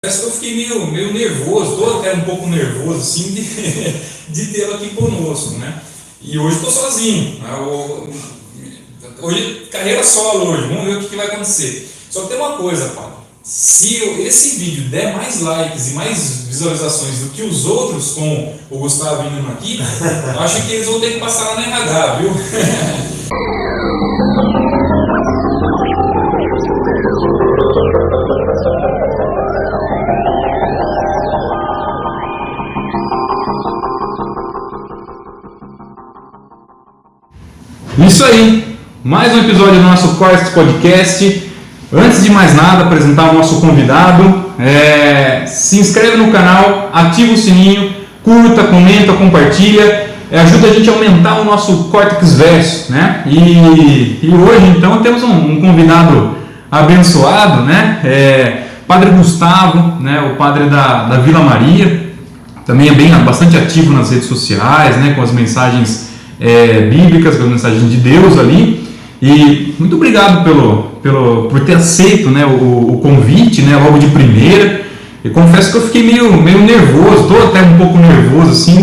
Parece que eu fiquei meio nervoso, estou até um pouco nervoso assim, de tê-lo aqui conosco, né? E hoje estou sozinho, né? Hoje, carreira solo hoje, vamos ver o que vai acontecer. Só que tem uma coisa, Paulo, se esse vídeo der mais likes e mais visualizações do que os outros com o Gustavo vindo aqui, acho que eles vão ter que passar lá na RH, viu? Isso aí, mais um episódio do nosso Quest Podcast. Antes de mais nada, apresentar o nosso convidado. Se inscreve no canal, ativa o sininho, curta, comenta, compartilha. Ajuda a gente a aumentar o nosso Cortex Verso, né? E hoje, então, temos um convidado abençoado, né? Padre Gustavo, né? O padre da Vila Maria. Também é bastante ativo nas redes sociais, né? Com as mensagens bíblicas, com as mensagens de Deus ali. E muito obrigado por ter aceito, né, o convite, né, logo de primeira. Eu confesso que eu fiquei meio nervoso, estou até um pouco nervoso assim,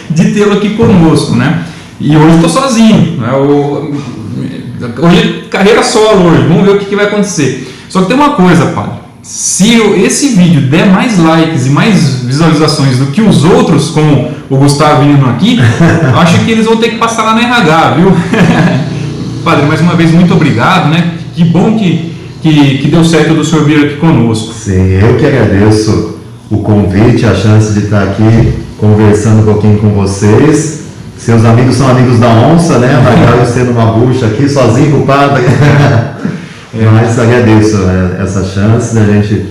de tê-lo aqui conosco, né? E hoje estou sozinho, né? Hoje carreira solo hoje, vamos ver o que vai acontecer. Só que tem uma coisa, padre. Se esse vídeo der mais likes e mais visualizações do que os outros, como o Gustavo vindo aqui, acho que eles vão ter que passar lá na RH, viu? Padre, mais uma vez, muito obrigado, né? Que bom que deu certo do senhor vir aqui conosco. Sim, eu que agradeço o convite, a chance de estar aqui conversando um pouquinho com vocês. Seus amigos são amigos da onça, né? Vai você numa bucha aqui, sozinho com o padre. Mas agradeço essa chance da gente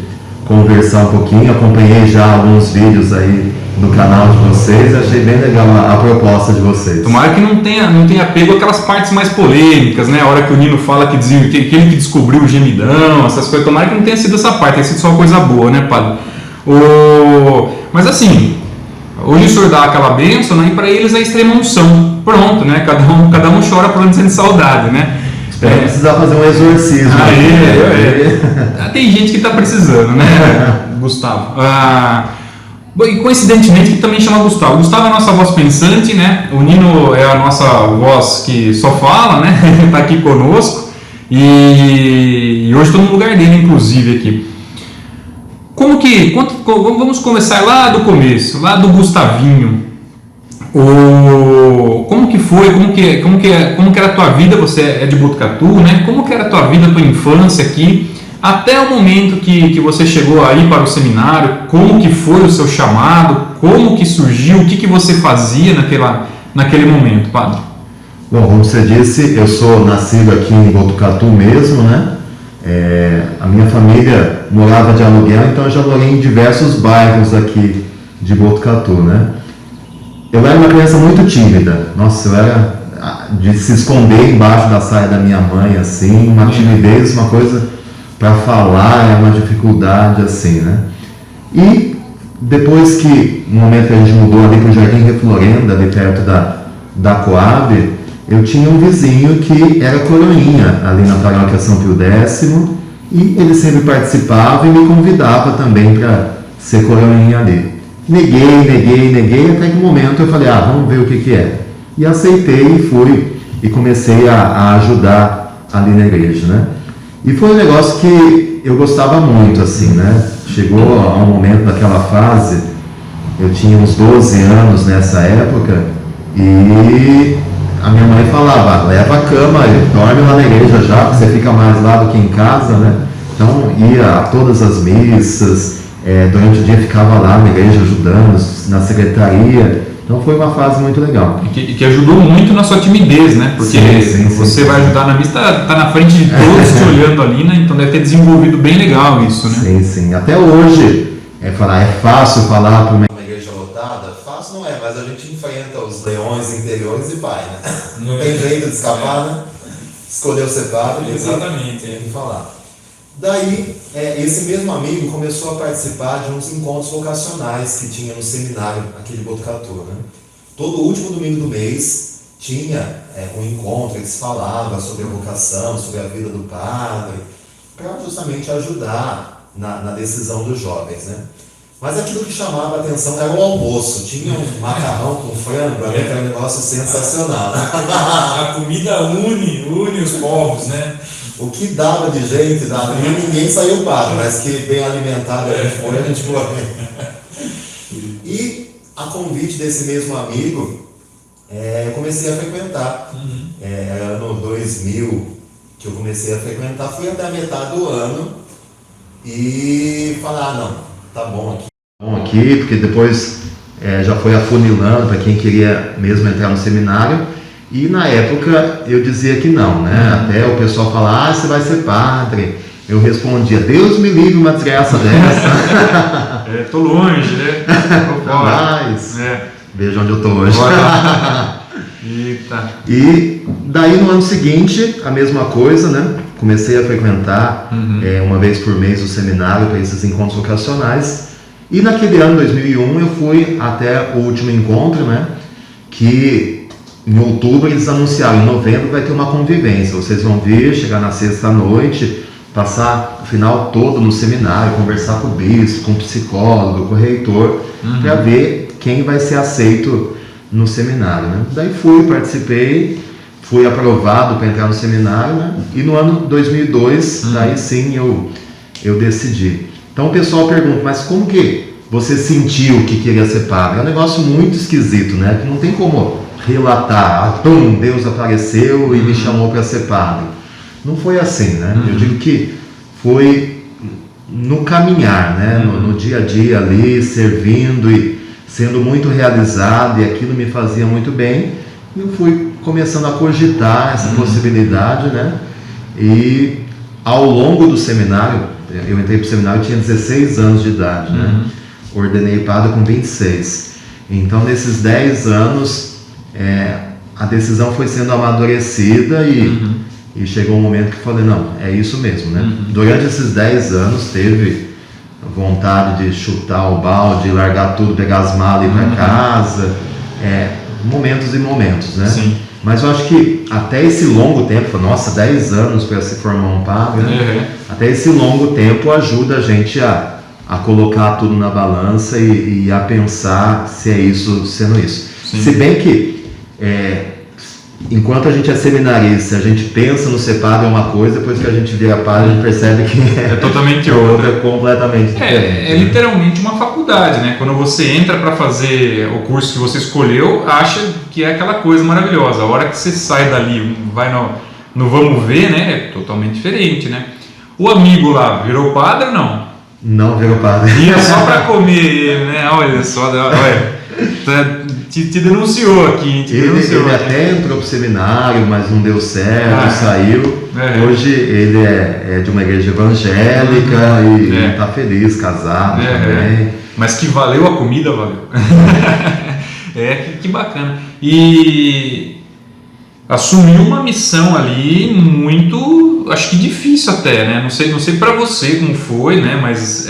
conversar um pouquinho. Acompanhei já alguns vídeos aí no canal de vocês, achei bem legal a proposta de vocês. Tomara que não tenha pego aquelas partes mais polêmicas, né? A hora que o Nino fala que ele que descobriu o gemidão, essas coisas. Tomara que não tenha sido essa parte, tenha sido só uma coisa boa, né, padre? Mas assim, hoje o senhor dá aquela bênção, né? E para eles é extrema unção. Pronto, né? Cada um chora por onde sente saudade, né? Precisar fazer um exorcismo. Tem gente que está precisando, né, Gustavo? E coincidentemente que também chama Gustavo. Gustavo é a nossa voz pensante, né? O Nino é a nossa voz que só fala, né? Está aqui conosco. E hoje estou no lugar dele, inclusive, aqui. Vamos começar lá do começo, lá do Gustavinho. Como que foi? Como que era a tua vida? Você é de Botucatu, né? Como que era a tua vida, a tua infância aqui? Até o momento que você chegou aí para o seminário, como que foi o seu chamado, como que surgiu, o que você fazia naquele momento, padre? Bom, como você disse, eu sou nascido aqui em Botucatu mesmo, né? A minha família morava de aluguel, então eu já morei em diversos bairros aqui de Botucatu, né? Eu era uma criança muito tímida, nossa, eu era de se esconder embaixo da saia da minha mãe, assim, uma timidez, uma coisa... para falar é uma dificuldade assim, né? E depois que, no momento que a gente mudou ali para o Jardim Reflorenda, ali perto da Coab, eu tinha um vizinho que era coroinha ali na paróquia São Pio X, e ele sempre participava e me convidava também para ser coroinha ali. Neguei, até que um momento eu falei, vamos ver o que é. E aceitei e fui, e comecei a ajudar ali na igreja, né? E foi um negócio que eu gostava muito, assim, né? Chegou a um momento daquela fase, eu tinha uns 12 anos nessa época, e a minha mãe falava, leva a cama, dorme lá na igreja já, porque você fica mais lá do que em casa, né? Então ia a todas as missas, durante o dia ficava lá na igreja ajudando, na secretaria. Então foi uma fase muito legal. E que ajudou muito na sua timidez, né? Porque você vai ajudar na missa, tá na frente de todos te olhando ali, né? Então deve ter desenvolvido bem legal isso, né? Sim. Até hoje, é fácil falar para uma igreja lotada? Fácil não é, mas a gente enfrenta os leões interiores e vai, né? Não tem jeito de escapar, né? Escolheu ser padre. Exatamente. Tem que falar. Daí, esse mesmo amigo começou a participar de uns encontros vocacionais que tinha no seminário aqui de Botucatu, né? Todo último domingo do mês tinha um encontro que se falava sobre a vocação, sobre a vida do padre, para justamente ajudar na decisão dos jovens, né? Mas aquilo que chamava a atenção era o almoço. Tinha um macarrão com frango, ali, que era um negócio sensacional. A comida une os povos, né? O que dava de gente, ninguém saiu pago, mas que bem alimentado a gente foi, a gente comeu. E a convite desse mesmo amigo, eu comecei a frequentar. Era ano 2000 que eu comecei a frequentar, fui até a metade do ano e falar, não, tá bom aqui, porque depois já foi afunilando para quem queria mesmo entrar no seminário. E na época eu dizia que não, né? Até o pessoal falar, você vai ser padre. Eu respondia, Deus me livre uma desgraça dessa. Tô longe, né? Jamais. Veja onde eu tô hoje. Eita. E daí no ano seguinte, a mesma coisa, né? Comecei a frequentar uma vez por mês o seminário para esses encontros vocacionais. E naquele ano, 2001, eu fui até o último encontro, né? Que em outubro eles anunciaram, em novembro vai ter uma convivência. Vocês vão vir, chegar na sexta-noite, passar o final todo no seminário, conversar com o bispo, com o psicólogo, com o reitor, para ver quem vai ser aceito no seminário, né? Daí fui, participei, fui aprovado para entrar no seminário, né? E no ano 2002, daí sim eu decidi. Então o pessoal pergunta, mas como que você sentiu que queria ser padre? É um negócio muito esquisito, né? Que não tem como relatar, Deus apareceu e me chamou para ser padre. Não foi assim, né? Eu digo que foi no caminhar, né? No dia a dia ali, servindo e sendo muito realizado, e aquilo me fazia muito bem. Eu fui começando a cogitar essa possibilidade, né? E ao longo do seminário, eu entrei para o seminário, eu tinha 16 anos de idade, né? Ordenei padre com 26. Então, nesses 10 anos, a decisão foi sendo amadurecida e chegou um momento que eu falei, não, é isso mesmo, né? Durante esses 10 anos, teve vontade de chutar o balde, largar tudo, pegar as malas e ir para casa, momentos e momentos, né? Sim. Mas eu acho que até esse longo tempo, nossa, 10 anos para se formar um padre, né? Até esse longo tempo ajuda a gente a colocar tudo na balança e a pensar se é isso, sendo isso. Sim. Se bem que, enquanto a gente é seminarista, a gente pensa no ser padre é uma coisa, depois que a gente vira padre, a gente percebe que é totalmente outra. Completamente diferente. É literalmente uma faculdade, né? Quando você entra para fazer o curso que você escolheu, acha que é aquela coisa maravilhosa. A hora que você sai dali, vai no vamos ver, né? É totalmente diferente, né? O amigo lá virou padre ou não? Não virou padre. Ia só para comer, né? Olha só, olha. Te denunciou aqui, Ele até entrou pro seminário, mas não deu certo, saiu. Hoje ele é de uma igreja evangélica e está feliz, casado também. Mas que valeu a comida, valeu. Que bacana. E assumiu uma missão ali muito, acho que difícil até, né? Não sei para você como foi, né? Mas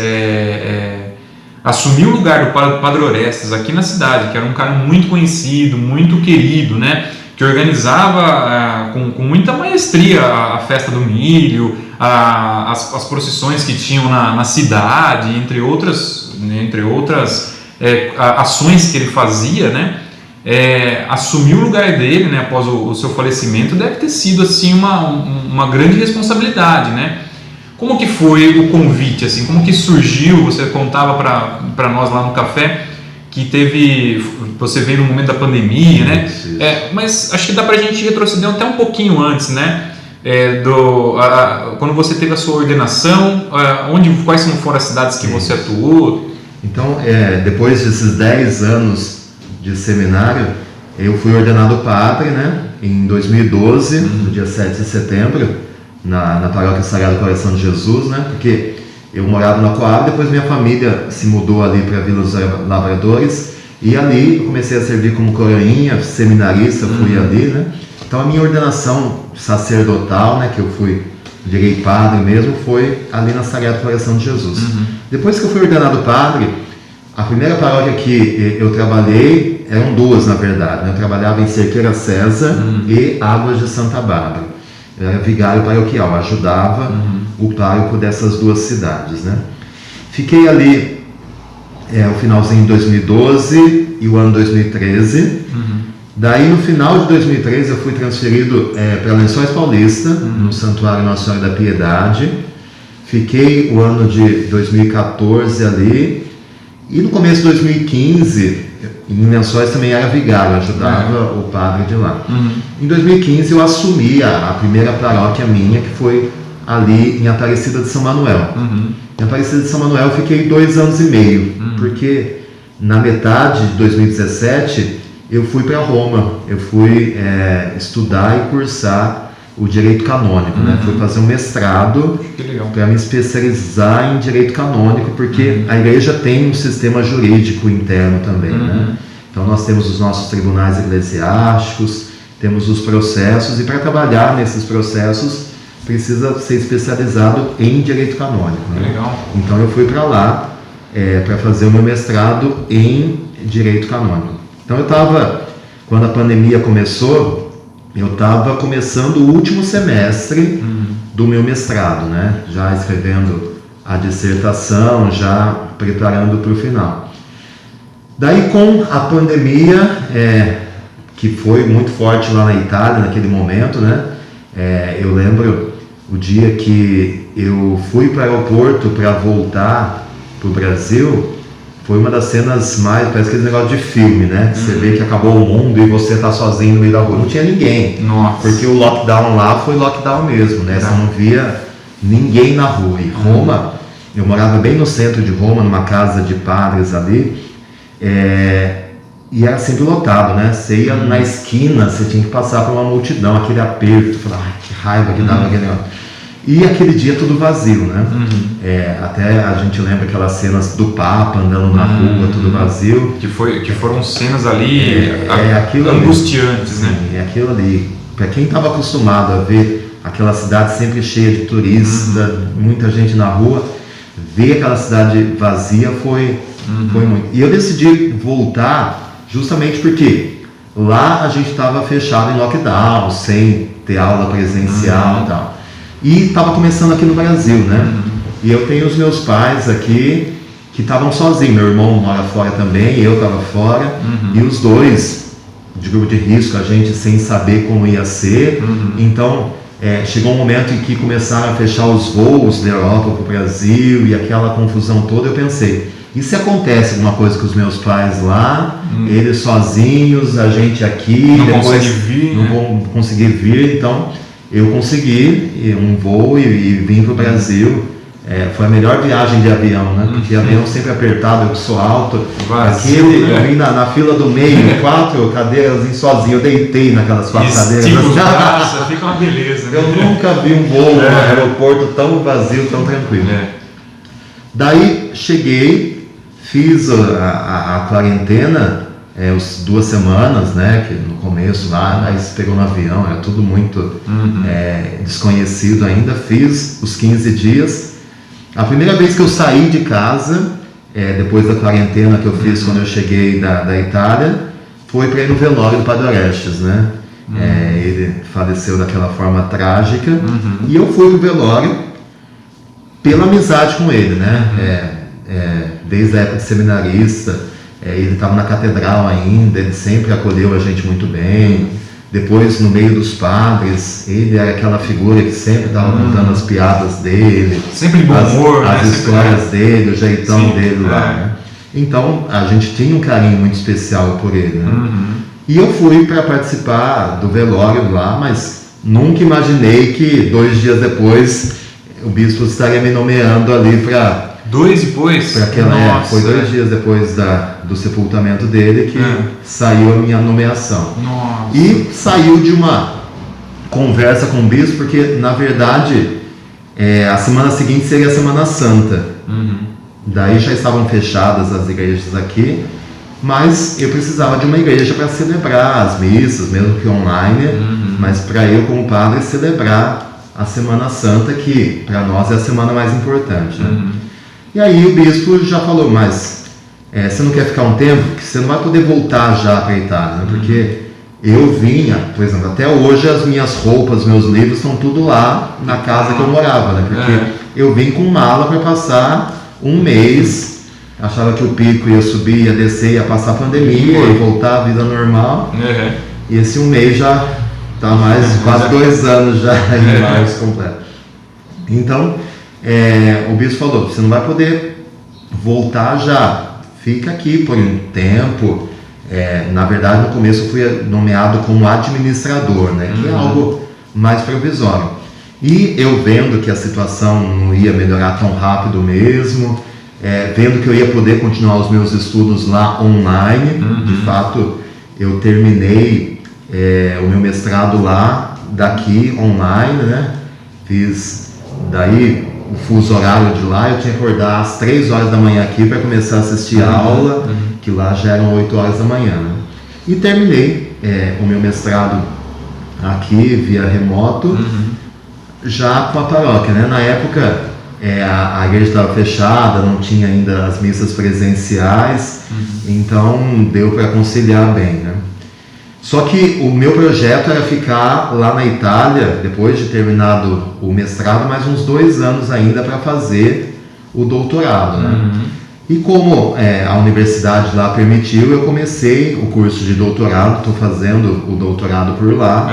assumiu o lugar do Padre Orestes aqui na cidade, que era um cara muito conhecido, muito querido, né? Que organizava com muita maestria a festa do milho, as procissões que tinham na cidade, entre outras ações que ele fazia, né? Assumir o lugar dele, né, após o seu falecimento, deve ter sido assim uma grande responsabilidade, né? Como que foi o convite, assim? Como que surgiu? Você contava para nós lá no café que você veio no momento da pandemia, né? Mas acho que dá para a gente retroceder até um pouquinho antes, né? Quando você teve a sua ordenação, quais foram as cidades que você atuou? Então, depois desses 10 anos de seminário, eu fui ordenado padre, né? Em 2012, no dia 7 de setembro, na paróquia Sagrado Coração de Jesus, né? Porque eu morava na Coab, depois minha família se mudou ali para a Vila dos Lavradores, e ali eu comecei a servir como coroinha, seminarista, fui ali, né? Então a minha ordenação sacerdotal, né, que eu virei padre mesmo, foi ali na Sagrado Coração de Jesus. Depois que eu fui ordenado padre, a primeira paróquia que eu trabalhei, eram duas na verdade, né? Eu trabalhava em Cerqueira César e Águas de Santa Bárbara. Eu era vigário paroquial, ajudava o pároco dessas duas cidades, né? Fiquei ali o finalzinho de 2012 e o ano 2013. Daí no final de 2013 eu fui transferido para Lençóis Paulista, no Santuário Nossa Senhora da Piedade. Fiquei o ano de 2014 ali, e no começo de 2015, em Lençóis também era vigário, ajudava o padre de lá. Em 2015 eu assumi a primeira paróquia minha, que foi ali em Aparecida de São Manuel. Em Aparecida de São Manuel eu fiquei 2 anos e meio, porque na metade de 2017 eu fui para Roma, eu fui estudar e cursar o direito canônico, né? Fui fazer um mestrado para me especializar em direito canônico, porque a igreja tem um sistema jurídico interno também, né? Então nós temos os nossos tribunais eclesiásticos, temos os processos, e para trabalhar nesses processos precisa ser especializado em direito canônico, né? Legal. Então eu fui para lá para fazer o meu mestrado em direito canônico. Então eu estava, quando a pandemia começou, eu estava começando o último semestre do meu mestrado, né? Já escrevendo a dissertação, já preparando para o final. Daí, com a pandemia, que foi muito forte lá na Itália naquele momento, né? Eu lembro o dia que eu fui para o aeroporto para voltar para o Brasil. Foi uma das cenas mais, parece aquele negócio de filme, né? Você vê que acabou o mundo e você tá sozinho no meio da rua. Não tinha ninguém. Nossa. Porque o lockdown lá foi lockdown mesmo, né? Você não via ninguém na rua. E Roma, eu morava bem no centro de Roma, numa casa de padres ali, e era sempre lotado, né? Você ia na esquina, você tinha que passar por uma multidão, aquele aperto. Você falava, ai, que raiva que dava aquele negócio. E aquele dia tudo vazio, né? Até a gente lembra aquelas cenas do Papa andando na rua, tudo vazio. Que foram cenas ali aquilo angustiantes, ali, né? Sim, aquilo ali. Para quem estava acostumado a ver aquela cidade sempre cheia de turista, muita gente na rua, ver aquela cidade vazia foi muito. E eu decidi voltar justamente porque lá a gente estava fechado em lockdown, sem ter aula presencial e tal. E estava começando aqui no Brasil, né? E eu tenho os meus pais aqui que estavam sozinhos. Meu irmão mora fora também, eu estava fora. E os dois, de grupo de risco, a gente sem saber como ia ser. Então, chegou um momento em que começaram a fechar os voos da Europa para o Brasil e aquela confusão toda. Eu pensei, e se acontece alguma coisa com os meus pais lá, eles sozinhos, a gente aqui, não depois consegue vir, não vão conseguir vir, então... Eu consegui um voo e vim para o Brasil. Foi a melhor viagem de avião, né? Porque avião sempre apertado, eu sou alto. Vazio, eu vim na fila do meio, 4 cadeiras sozinho. Eu deitei naquelas 4 cadeiras. Estica os braços, fica uma beleza, né? Eu nunca vi um voo no aeroporto tão vazio, tão tranquilo. Daí cheguei, fiz a quarentena. 2 semanas, né, que no começo lá, aí se pegou no avião, era tudo muito desconhecido ainda. Fiz os 15 dias. A primeira vez que eu saí de casa, depois da quarentena que eu fiz quando eu cheguei da Itália, foi para ir no velório do Padre Orestes, né? Ele faleceu daquela forma trágica, e eu fui pro velório pela amizade com ele, né? Desde a época de seminarista. Ele estava na catedral ainda, ele sempre acolheu a gente muito bem. Depois, no meio dos padres, ele era aquela figura que sempre estava contando as piadas dele, sempre bom humor, as histórias dele, o jeitão dele lá, né? Então, a gente tinha um carinho muito especial por ele, né? E eu fui para participar do velório lá, mas nunca imaginei que 2 dias depois o bispo estaria me nomeando ali para... 2 depois? Foi 2 dias depois do sepultamento dele que saiu a minha nomeação. Nossa. E saiu de uma conversa com o bispo, porque na verdade a semana seguinte seria a Semana Santa. Daí já estavam fechadas as igrejas aqui, mas eu precisava de uma igreja para celebrar as missas, mesmo que online, mas para eu como padre celebrar a Semana Santa, que para nós é a semana mais importante, né? E aí o bispo já falou, mas você não quer ficar um tempo? Porque você não vai poder voltar já para a Itália, né? Porque eu vinha, por exemplo, até hoje as minhas roupas, meus livros estão tudo lá na casa que eu morava, né? Porque eu vim com mala para passar um mês, achava que o pico ia subir, ia descer, ia passar a pandemia e voltar à vida normal. E esse um mês já está mais quase 2 anos já em março completo. Então, o bispo falou, você não vai poder voltar já, fica aqui por um tempo. Na verdade, no começo eu fui nomeado como administrador, né, que é algo mais provisório. E eu vendo que a situação não ia melhorar tão rápido mesmo, vendo que eu ia poder continuar os meus estudos lá online, de fato eu terminei o meu mestrado lá, daqui online, né, fiz daí o fuso horário de lá, eu tinha que acordar às 3 horas da manhã aqui para começar a assistir a aula, que lá já eram 8 horas da manhã, né? E terminei o meu mestrado aqui via remoto, já com a paróquia, né? Na época a igreja estava fechada, não tinha ainda as missas presenciais, então deu para conciliar bem, né? Só que o meu projeto era ficar lá na Itália, depois de terminado o mestrado, mais uns 2 anos ainda para fazer o doutorado, né? E como a universidade lá permitiu, eu comecei o curso de doutorado, estou fazendo o doutorado por lá,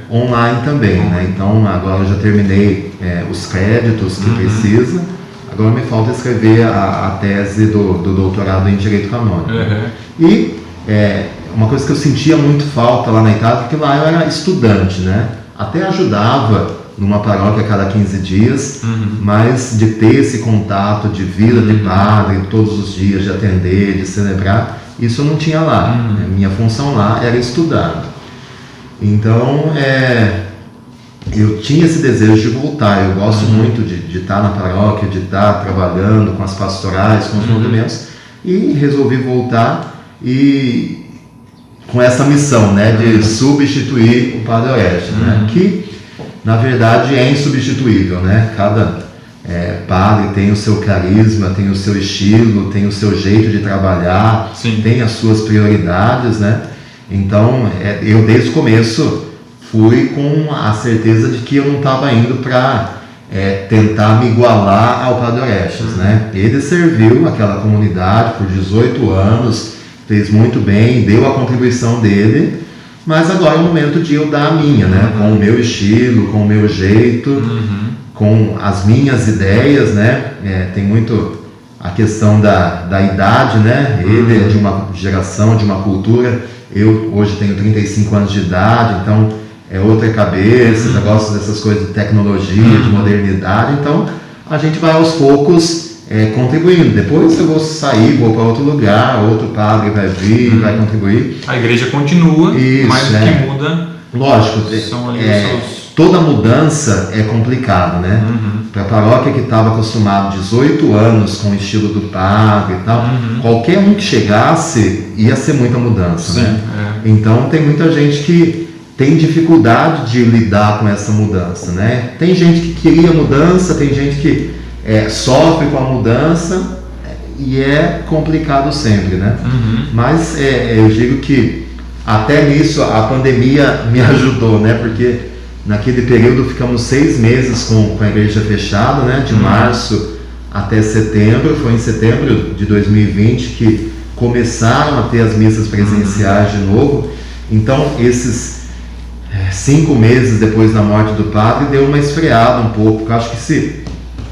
online também, né? Então agora eu já terminei os créditos que precisa, agora me falta escrever a tese do doutorado em Direito Canônico. E uma coisa que eu sentia muito falta lá na Itália, porque lá eu era estudante, né? Até ajudava numa paróquia a cada 15 dias, mas de ter esse contato de vida de padre, todos os dias, de atender, de celebrar, isso eu não tinha lá. Minha função lá era estudar. Então, eu tinha esse desejo de voltar. Eu gosto muito de estar na paróquia, de estar trabalhando com as pastorais, com os movimentos, e resolvi voltar e com essa missão, né, de substituir o Padre Orestes, né, que na verdade é insubstituível, né? Cada padre tem o seu carisma, tem o seu estilo, tem o seu jeito de trabalhar, tem as suas prioridades, né? Então, eu desde o começo fui com a certeza de que eu não estava indo para tentar me igualar ao Padre Orestes, né? Ele serviu aquela comunidade por 18 anos, fez muito bem, deu a contribuição dele, mas agora é o momento de eu dar a minha, né? Com o meu estilo, com o meu jeito, com as minhas ideias, né? Tem muito a questão da idade, né? Ele é de uma geração, de uma cultura. Eu hoje tenho 35 anos de idade, então é outra cabeça, eu gosto dessas coisas de tecnologia, de modernidade. Então a gente vai aos poucos contribuindo. Depois eu vou sair, vou para outro lugar, outro padre vai vir, vai contribuir. A igreja continua, isso, mas o que muda, lógico, são ali toda mudança é complicado, né? Para a paróquia que estava acostumado 18 anos com o estilo do padre e tal, qualquer um que chegasse ia ser muita mudança, né? Então tem muita gente que tem dificuldade de lidar com essa mudança, né? Tem gente que queria mudança, tem gente que sofre com a mudança e é complicado sempre, né? Mas eu digo que até nisso a pandemia me ajudou, né? Porque naquele período ficamos 6 meses com a igreja fechada, né? De março até setembro. Foi em setembro de 2020 que começaram a ter as missas presenciais de novo. Então esses 5 meses depois da morte do padre deu uma esfriada um pouco. Eu acho que se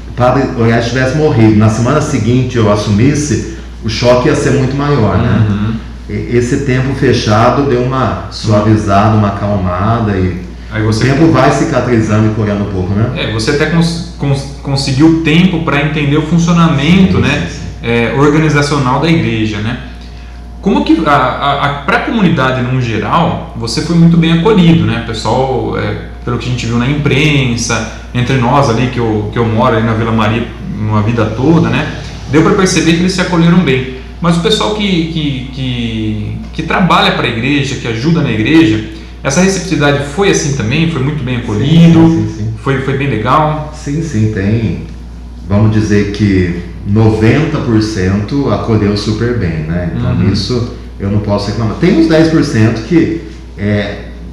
o Padre Orestes tivesse morrido, na semana seguinte eu assumisse, o choque ia ser muito maior, né? Esse tempo fechado deu uma suavizada, uma acalmada e o tempo vai cicatrizando e curando um pouco, né? Você até conseguiu tempo para entender o funcionamento, né, organizacional da igreja, né? Como que para a comunidade no geral, você foi muito bem acolhido, né? O pessoal, pelo que a gente viu na imprensa, entre nós ali que eu moro ali na Vila Maria uma vida toda, né? Deu para perceber que eles se acolheram bem. Mas o pessoal que trabalha para a igreja, que ajuda na igreja, essa receptividade foi assim também? Foi muito bem acolhido? Sim. Foi bem legal? Sim, tem. Vamos dizer que 90% acolheu super bem, né? Então nisso eu não posso reclamar. Tem uns 10% que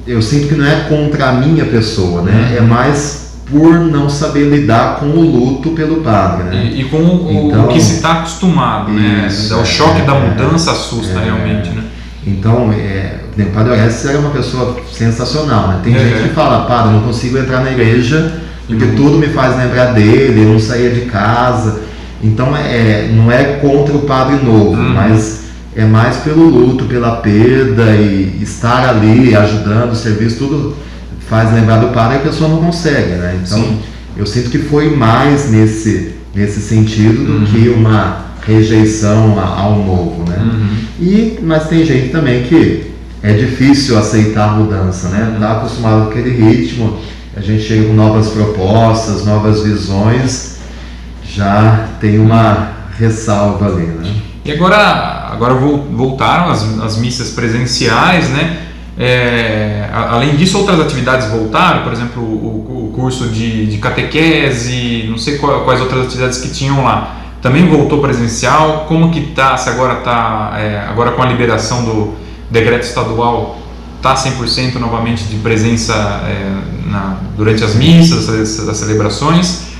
eu sinto que não é contra a minha pessoa, né? É mais por não saber lidar com o luto pelo padre, né? E com o que se está acostumado, né? O choque da mudança assusta realmente, né? Então, o Padre Orestes era uma pessoa sensacional, né? Tem gente que fala, padre, eu não consigo entrar na igreja porque tudo me faz lembrar dele, eu não saía de casa. Então, não é contra o padre novo, mas é mais pelo luto, pela perda, e estar ali ajudando, o serviço, tudo faz lembrar do padre e a pessoa não consegue, né? Então, eu sinto que foi mais nesse sentido do que uma rejeição ao novo, né? Mas tem gente também que é difícil aceitar a mudança, né? Está acostumado com aquele ritmo, a gente chega com novas propostas, novas visões, já tem uma ressalva ali, né? E agora voltaram as missas presenciais, né? Além disso, outras atividades voltaram, por exemplo, o curso de catequese, não sei quais outras atividades que tinham lá. Também voltou presencial? Como que está? Se agora agora com a liberação do decreto estadual, está 100% novamente de presença durante as missas, as celebrações?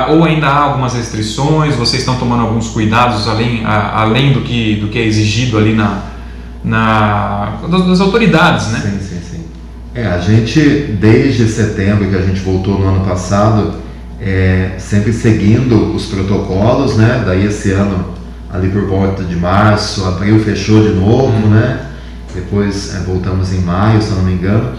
Ou ainda há algumas restrições? Vocês estão tomando alguns cuidados além do que é exigido ali das autoridades, né? Sim. A gente, desde setembro, que a gente voltou no ano passado, sempre seguindo os protocolos, né? Daí esse ano, ali por volta de março, abril fechou de novo, né? Depois voltamos em maio, se eu não me engano.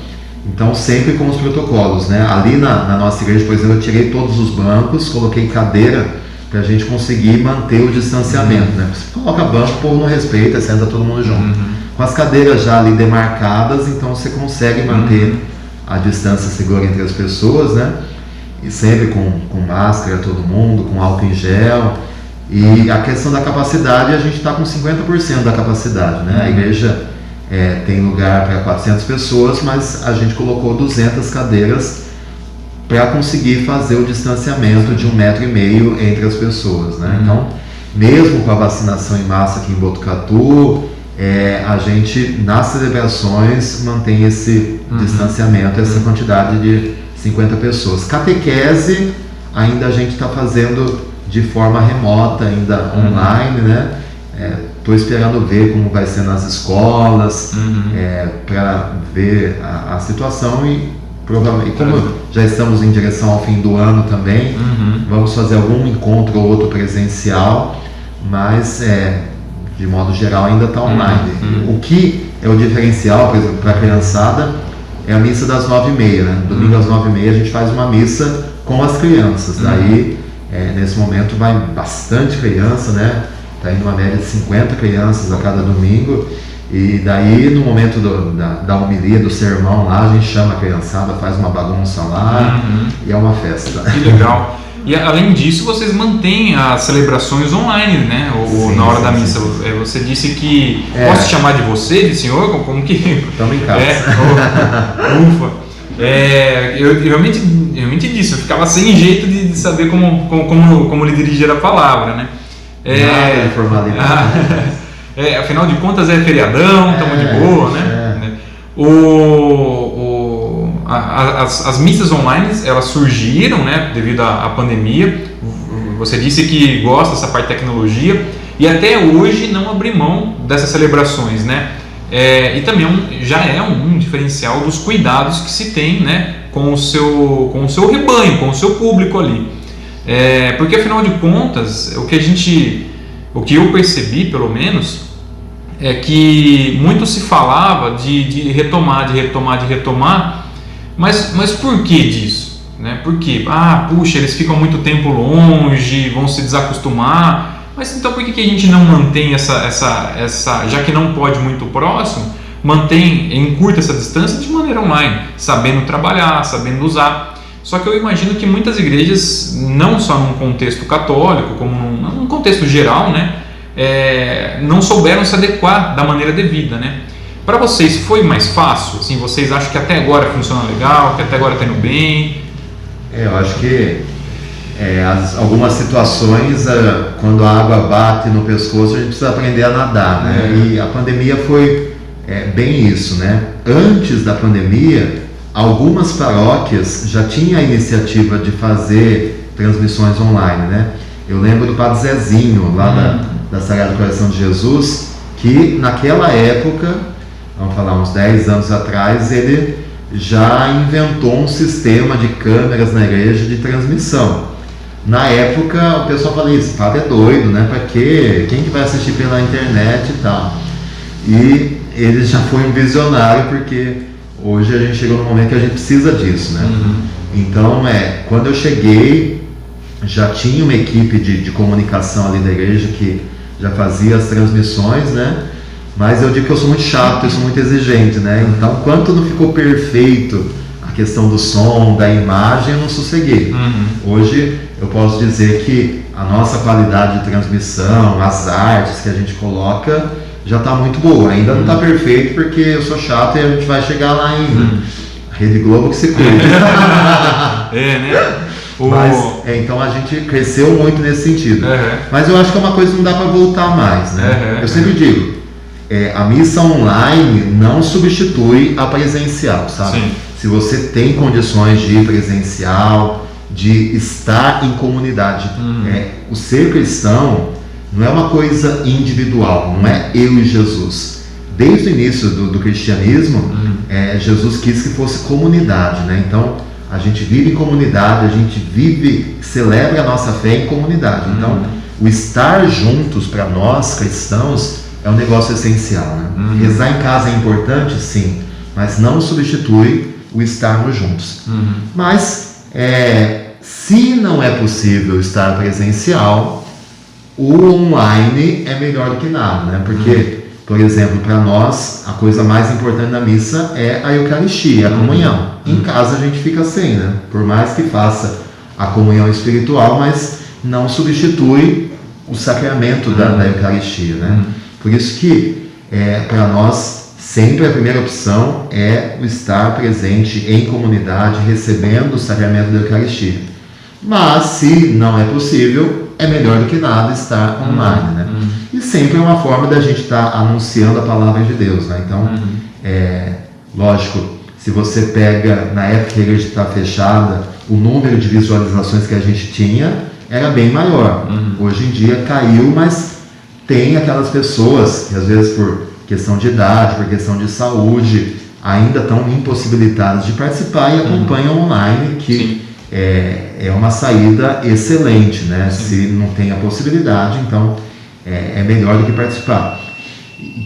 Então, sempre com os protocolos, né? Ali na nossa igreja, por exemplo, eu tirei todos os bancos, coloquei cadeira para a gente conseguir manter o distanciamento, né? Você coloca banco, o povo não respeita, senta todo mundo junto. Com as cadeiras já ali demarcadas, então você consegue manter a distância segura entre as pessoas, né? E sempre com máscara todo mundo, com álcool em gel. E a questão da capacidade, a gente está com 50% da capacidade, né? A igreja tem lugar para 400 pessoas, mas a gente colocou 200 cadeiras para conseguir fazer o distanciamento de 1,5 metro entre as pessoas, né? Então, mesmo com a vacinação em massa aqui em Botucatu, a gente, nas celebrações, mantém esse distanciamento, essa quantidade de 50 pessoas. Catequese, ainda a gente está fazendo de forma remota, ainda online, né? Estou esperando ver como vai ser nas escolas, para ver a situação e provavelmente, como já estamos em direção ao fim do ano também, vamos fazer algum encontro ou outro presencial, mas de modo geral ainda está online. O que é o diferencial, por exemplo, para a criançada, é a missa das 9h30, né? Domingo às 9h30 a gente faz uma missa com as crianças. Daí, nesse momento vai bastante criança, né? Está indo uma média de 50 crianças a cada domingo. E daí, no momento da homilia, do sermão lá, a gente chama a criançada, faz uma bagunça lá e é uma festa. Que legal. E além disso, vocês mantêm as celebrações online, né? Ou na hora da missa. Você disse que... Posso chamar de você, de senhor? Como que... Estamos em casa. Ufa. Eu realmente disse, eu ficava sem jeito de saber como lhe dirigir a palavra, né? Nada de formalidade. Afinal de contas é feriadão, estamos de boa, né? As missas online, elas surgiram, né, devido à pandemia. Você disse que gosta dessa parte de tecnologia e até hoje não abri mão dessas celebrações, né? E também já é um diferencial dos cuidados que se tem, né, com o seu rebanho, com o seu público ali. Porque afinal de contas, o que eu percebi, pelo menos, é que muito se falava de retomar, mas por que disso? Né? Por quê? Puxa, eles ficam muito tempo longe, vão se desacostumar, mas então por que a gente não mantém essa já que não pode muito próximo, encurta essa distância de maneira online, sabendo trabalhar, sabendo usar? Só que eu imagino que muitas igrejas, não só num contexto católico, como num contexto geral, né, não souberam se adequar da maneira devida, né? Para vocês foi mais fácil? Assim, vocês acham que até agora funciona legal, que até agora está indo bem? Eu acho que algumas situações, quando a água bate no pescoço, a gente precisa aprender a nadar, né? E a pandemia foi é bem isso, né? Antes da pandemia, algumas paróquias já tinham a iniciativa de fazer transmissões online, né? Eu lembro do Padre Zezinho, lá da Sagrado Coração de Jesus, que naquela época, vamos falar uns 10 anos atrás, ele já inventou um sistema de câmeras na igreja de transmissão. Na época, o pessoal falava isso, padre é doido, né? Para quê? Quem que vai assistir pela internet e tal? E ele já foi um visionário, porque hoje a gente chegou no momento que a gente precisa disso, né? Então, quando eu cheguei, já tinha uma equipe de comunicação ali da igreja que já fazia as transmissões, né? Mas eu digo que eu sou muito chato, eu sou muito exigente, né? Então, quando não ficou perfeito a questão do som, da imagem, eu não sosseguei. Hoje, eu posso dizer que a nossa qualidade de transmissão, as artes que a gente coloca, já está muito boa. Ainda não está perfeito porque eu sou chato e a gente vai chegar lá ainda. A Rede Globo que se cuida. né? Mas, então a gente cresceu muito nesse sentido. Mas eu acho que é uma coisa que não dá para voltar mais, né? Eu sempre digo, a missa online não substitui a presencial, sabe? Sim. Se você tem condições de ir presencial, de estar em comunidade, o ser cristão não é uma coisa individual, não é eu e Jesus. Desde o início do cristianismo, Jesus quis que fosse comunidade, né? Então, a gente vive em comunidade, a gente celebra a nossa fé em comunidade. Então, o estar juntos para nós cristãos é um negócio essencial, né? Rezar em casa é importante, sim, mas não substitui o estarmos juntos. Mas, se não é possível estar presencial, o online é melhor do que nada, né? Porque, por exemplo, para nós, a coisa mais importante da missa é a Eucaristia, a comunhão. Em casa a gente fica sem, né? Por mais que faça a comunhão espiritual, mas não substitui o sacramento da Eucaristia, né? Por isso que, para nós, sempre a primeira opção é o estar presente em comunidade, recebendo o sacramento da Eucaristia. Mas, se não é possível, é melhor do que nada estar online, né? E sempre é uma forma da gente estar anunciando a palavra de Deus, né? Então, lógico, se você pega, na época que a igreja está fechada, o número de visualizações que a gente tinha era bem maior. Hoje em dia caiu, mas tem aquelas pessoas que às vezes por questão de idade, por questão de saúde, ainda estão impossibilitadas de participar e acompanham online, que é uma saída excelente, né? Se não tem a possibilidade, então é melhor do que participar.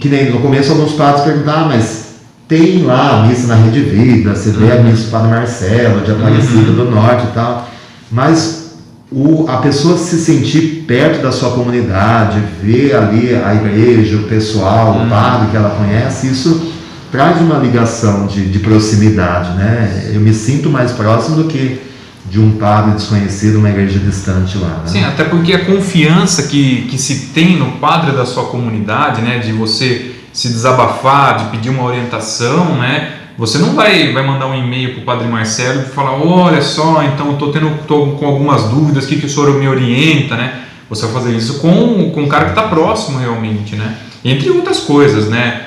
Que nem no começo alguns padres perguntavam, mas tem lá a missa na Rede Vida, você vê a missa do Padre Marcelo, de Aparecida do Norte e tal, mas a pessoa se sentir perto da sua comunidade, ver ali a igreja, o pessoal, o padre que ela conhece, isso traz uma ligação de proximidade, né? Eu me sinto mais próximo do que de um padre desconhecido numa igreja distante lá, né? Sim, até porque a confiança que se tem no padre da sua comunidade, né, de você se desabafar, de pedir uma orientação, né? Você não vai mandar um e-mail para o Padre Marcelo e falar, olha só, então eu estou com algumas dúvidas, o que o senhor me orienta, né? Você vai fazer isso com um cara que está próximo realmente, né? Entre outras coisas, né?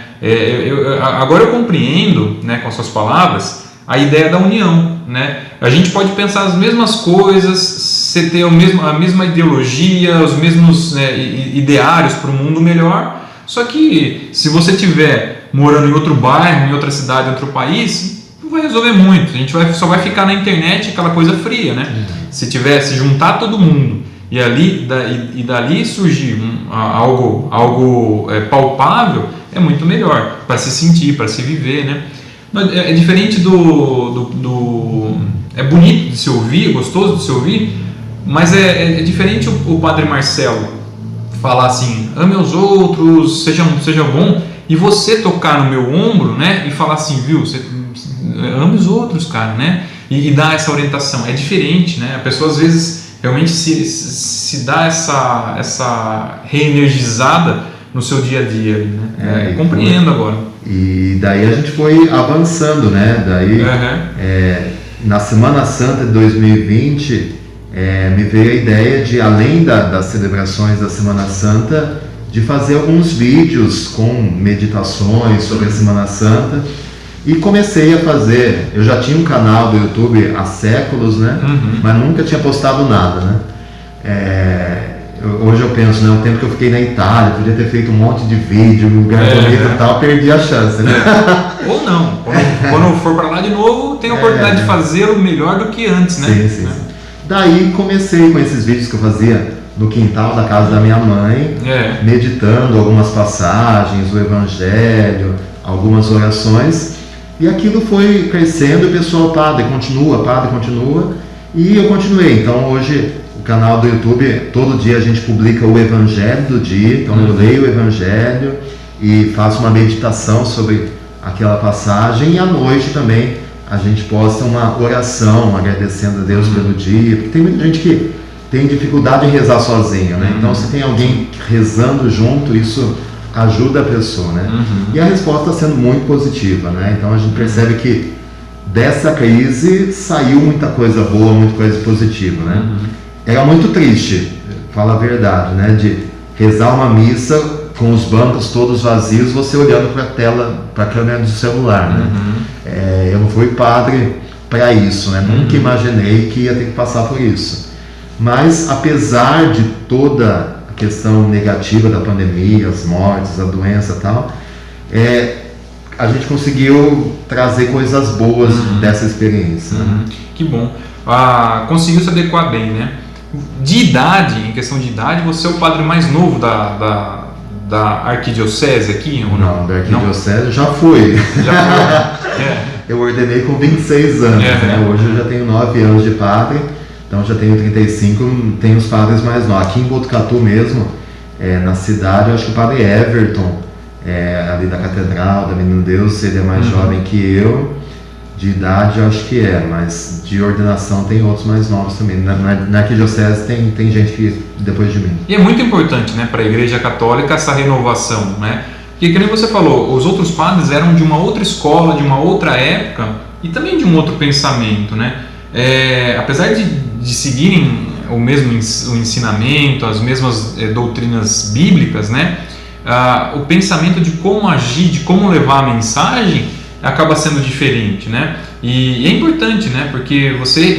Agora eu compreendo, né, com as suas palavras, a ideia da união, né? A gente pode pensar as mesmas coisas, você ter a mesma ideologia, os mesmos, né, ideários para um mundo melhor, só que se você estiver morando em outro bairro, em outra cidade, em outro país, não vai resolver muito. A gente só vai ficar na internet aquela coisa fria, né? Se juntar todo mundo e dali surgir algo palpável, é muito melhor para se sentir, para se viver, né? É diferente é bonito de se ouvir, é gostoso de se ouvir, mas é diferente o Padre Marcelo falar assim, ame os outros, seja bom, e você tocar no meu ombro, né, e falar assim, viu, você ame os outros, cara, né, e dar essa orientação. É diferente, né? A pessoa às vezes realmente se dá essa reenergizada no seu dia a dia, né? Compreendo agora. E daí a gente foi avançando, né? Daí, na Semana Santa de 2020, me veio a ideia de, além das celebrações da Semana Santa, de fazer alguns vídeos com meditações sobre a Semana Santa. E comecei a fazer, eu já tinha um canal do YouTube há séculos, né? Mas nunca tinha postado nada, né? Hoje eu penso, né? O tempo que eu fiquei na Itália, podia ter feito um monte de vídeo, lugar bonito e tal, perdi a chance, né? Ou não, quando for para lá de novo, tem a oportunidade de fazer o melhor do que antes, né? Sim. Daí comecei com esses vídeos que eu fazia no quintal da casa da minha mãe, meditando algumas passagens, o Evangelho, algumas orações. E aquilo foi crescendo, e o pessoal, padre, continua, e eu continuei. Então hoje o canal do YouTube, todo dia a gente publica o Evangelho do dia, então eu leio o Evangelho e faço uma meditação sobre aquela passagem, e à noite também a gente posta uma oração agradecendo a Deus pelo dia, porque tem muita gente que tem dificuldade em rezar sozinho, né? Então se tem alguém rezando junto, isso ajuda a pessoa, né? E a resposta está sendo muito positiva, né? Então a gente percebe que dessa crise saiu muita coisa boa, muita coisa positiva, né? Era muito triste, fala a verdade, né? De rezar uma missa com os bancos todos vazios, você olhando para a tela, para a câmera do celular, né? Eu não fui padre para isso, né? Nunca imaginei que ia ter que passar por isso. Mas apesar de toda questão negativa da pandemia, as mortes, a doença e tal, a gente conseguiu trazer coisas boas dessa experiência. Né? Que bom. Conseguiu se adequar bem, né? De idade, em questão de idade, você é o padre mais novo da arquidiocese aqui? Ou não? Não, da arquidiocese eu já fui. Já foi. Eu ordenei com 26 anos, né? Hoje eu já tenho 9 anos de padre. Então já tenho 35, tem os padres mais novos. Aqui em Botucatu mesmo, na cidade, eu acho que o padre Everton, ali da Catedral, da Menino Deus, ele é mais jovem que eu. De idade eu acho que mas de ordenação tem outros mais novos também. Na arquidiocese tem gente que depois de mim. E é muito importante, né, para a Igreja Católica essa renovação, né? Porque, como você falou, os outros padres eram de uma outra escola, de uma outra época e também de um outro pensamento, né? Apesar de seguirem o mesmo o ensinamento, as mesmas doutrinas bíblicas, né? O pensamento de como agir, de como levar a mensagem acaba sendo diferente, né? E é importante, né? Porque você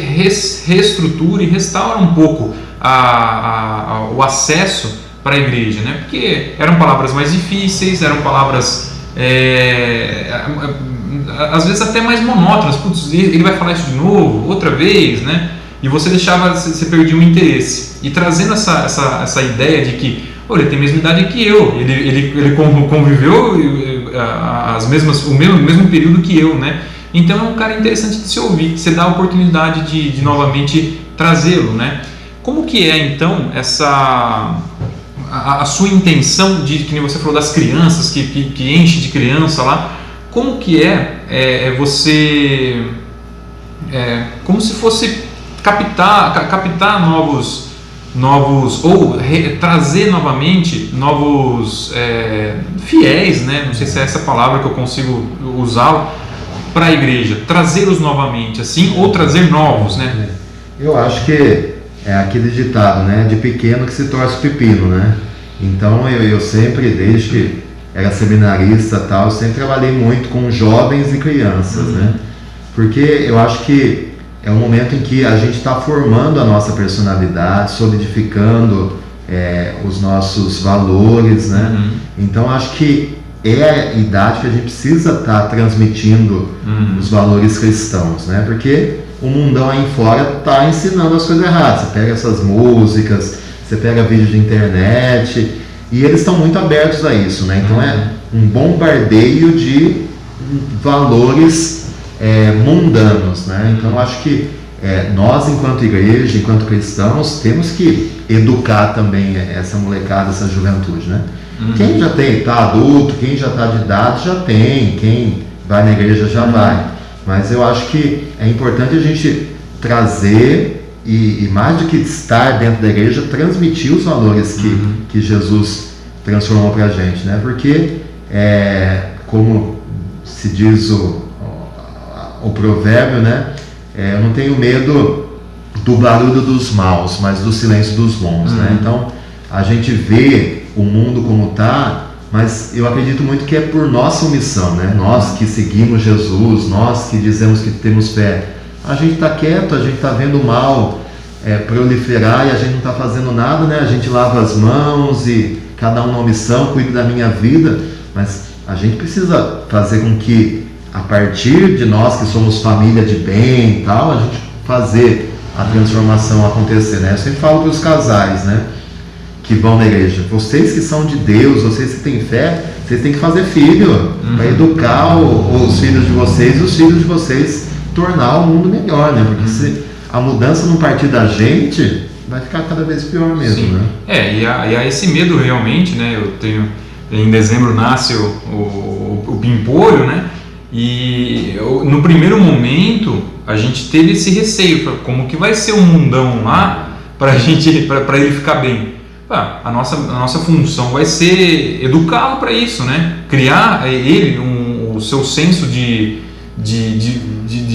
reestrutura e restaura um pouco o acesso para a igreja, né? Porque eram palavras mais difíceis, eram palavras às vezes até mais monótonas. Putz, ele vai falar isso de novo, outra vez, né? E você perdia o interesse. E trazendo essa ideia de que, ele tem a mesma idade que eu, ele conviveu o mesmo período que eu, né? Então é um cara interessante de se ouvir, você dá a oportunidade de novamente trazê-lo, né? Como que é então a sua intenção de, que nem você falou das crianças, que enche de criança lá, como que você, como se fosse captar novos ou trazer novamente novos fiéis, né? Não sei se é essa palavra que eu consigo usar para a igreja, trazê-los novamente assim, ou trazer novos, né? Eu acho que é aquele ditado, né? De pequeno que se torce pepino, né? Então eu sempre, desde que era seminarista e tal, eu sempre trabalhei muito com jovens e crianças, né? Porque eu acho que é um momento em que a gente está formando a nossa personalidade, solidificando os nossos valores, né? Então acho que é a idade que a gente precisa estar transmitindo os valores cristãos, né? Porque o mundão aí fora está ensinando as coisas erradas. Você pega essas músicas, você pega vídeos de internet, e eles estão muito abertos a isso, né? Então é um bombardeio de valores mundanos, né? Então eu acho que nós, enquanto igreja, enquanto cristãos, temos que educar também essa molecada, essa juventude, né? Quem já está adulto, quem já está de idade, já tem. Quem vai na igreja já vai. Mas eu acho que é importante a gente trazer e mais do que estar dentro da igreja, transmitir os valores que Jesus transformou para a gente, né? Porque, como se diz o provérbio, né? Eu não tenho medo do barulho dos maus, mas do silêncio dos bons, né? Então, a gente vê o mundo como está, mas eu acredito muito que é por nossa omissão, né? Nós que seguimos Jesus, nós que dizemos que temos fé, a gente está quieto, a gente está vendo o mal proliferar e a gente não está fazendo nada, né? A gente lava as mãos e cada um na omissão, cuida da minha vida, mas a gente precisa fazer com que, a partir de nós que somos família de bem e tal, a gente fazer a transformação acontecer, né? Eu sempre falo para os casais, né, que vão na igreja, vocês que são de Deus, vocês que têm fé, vocês têm que fazer filho, para educar os filhos de vocês e os filhos de vocês tornar o mundo melhor, né? Porque se a mudança não partir da gente, vai ficar cada vez pior mesmo. Sim. Né? E há esse medo realmente, né? Eu tenho, em dezembro nasce o Pimpolho, né? E no primeiro momento a gente teve esse receio, como que vai ser um mundão lá para ele ficar bem. A nossa função vai ser educá-lo para isso, né? Criar o seu senso de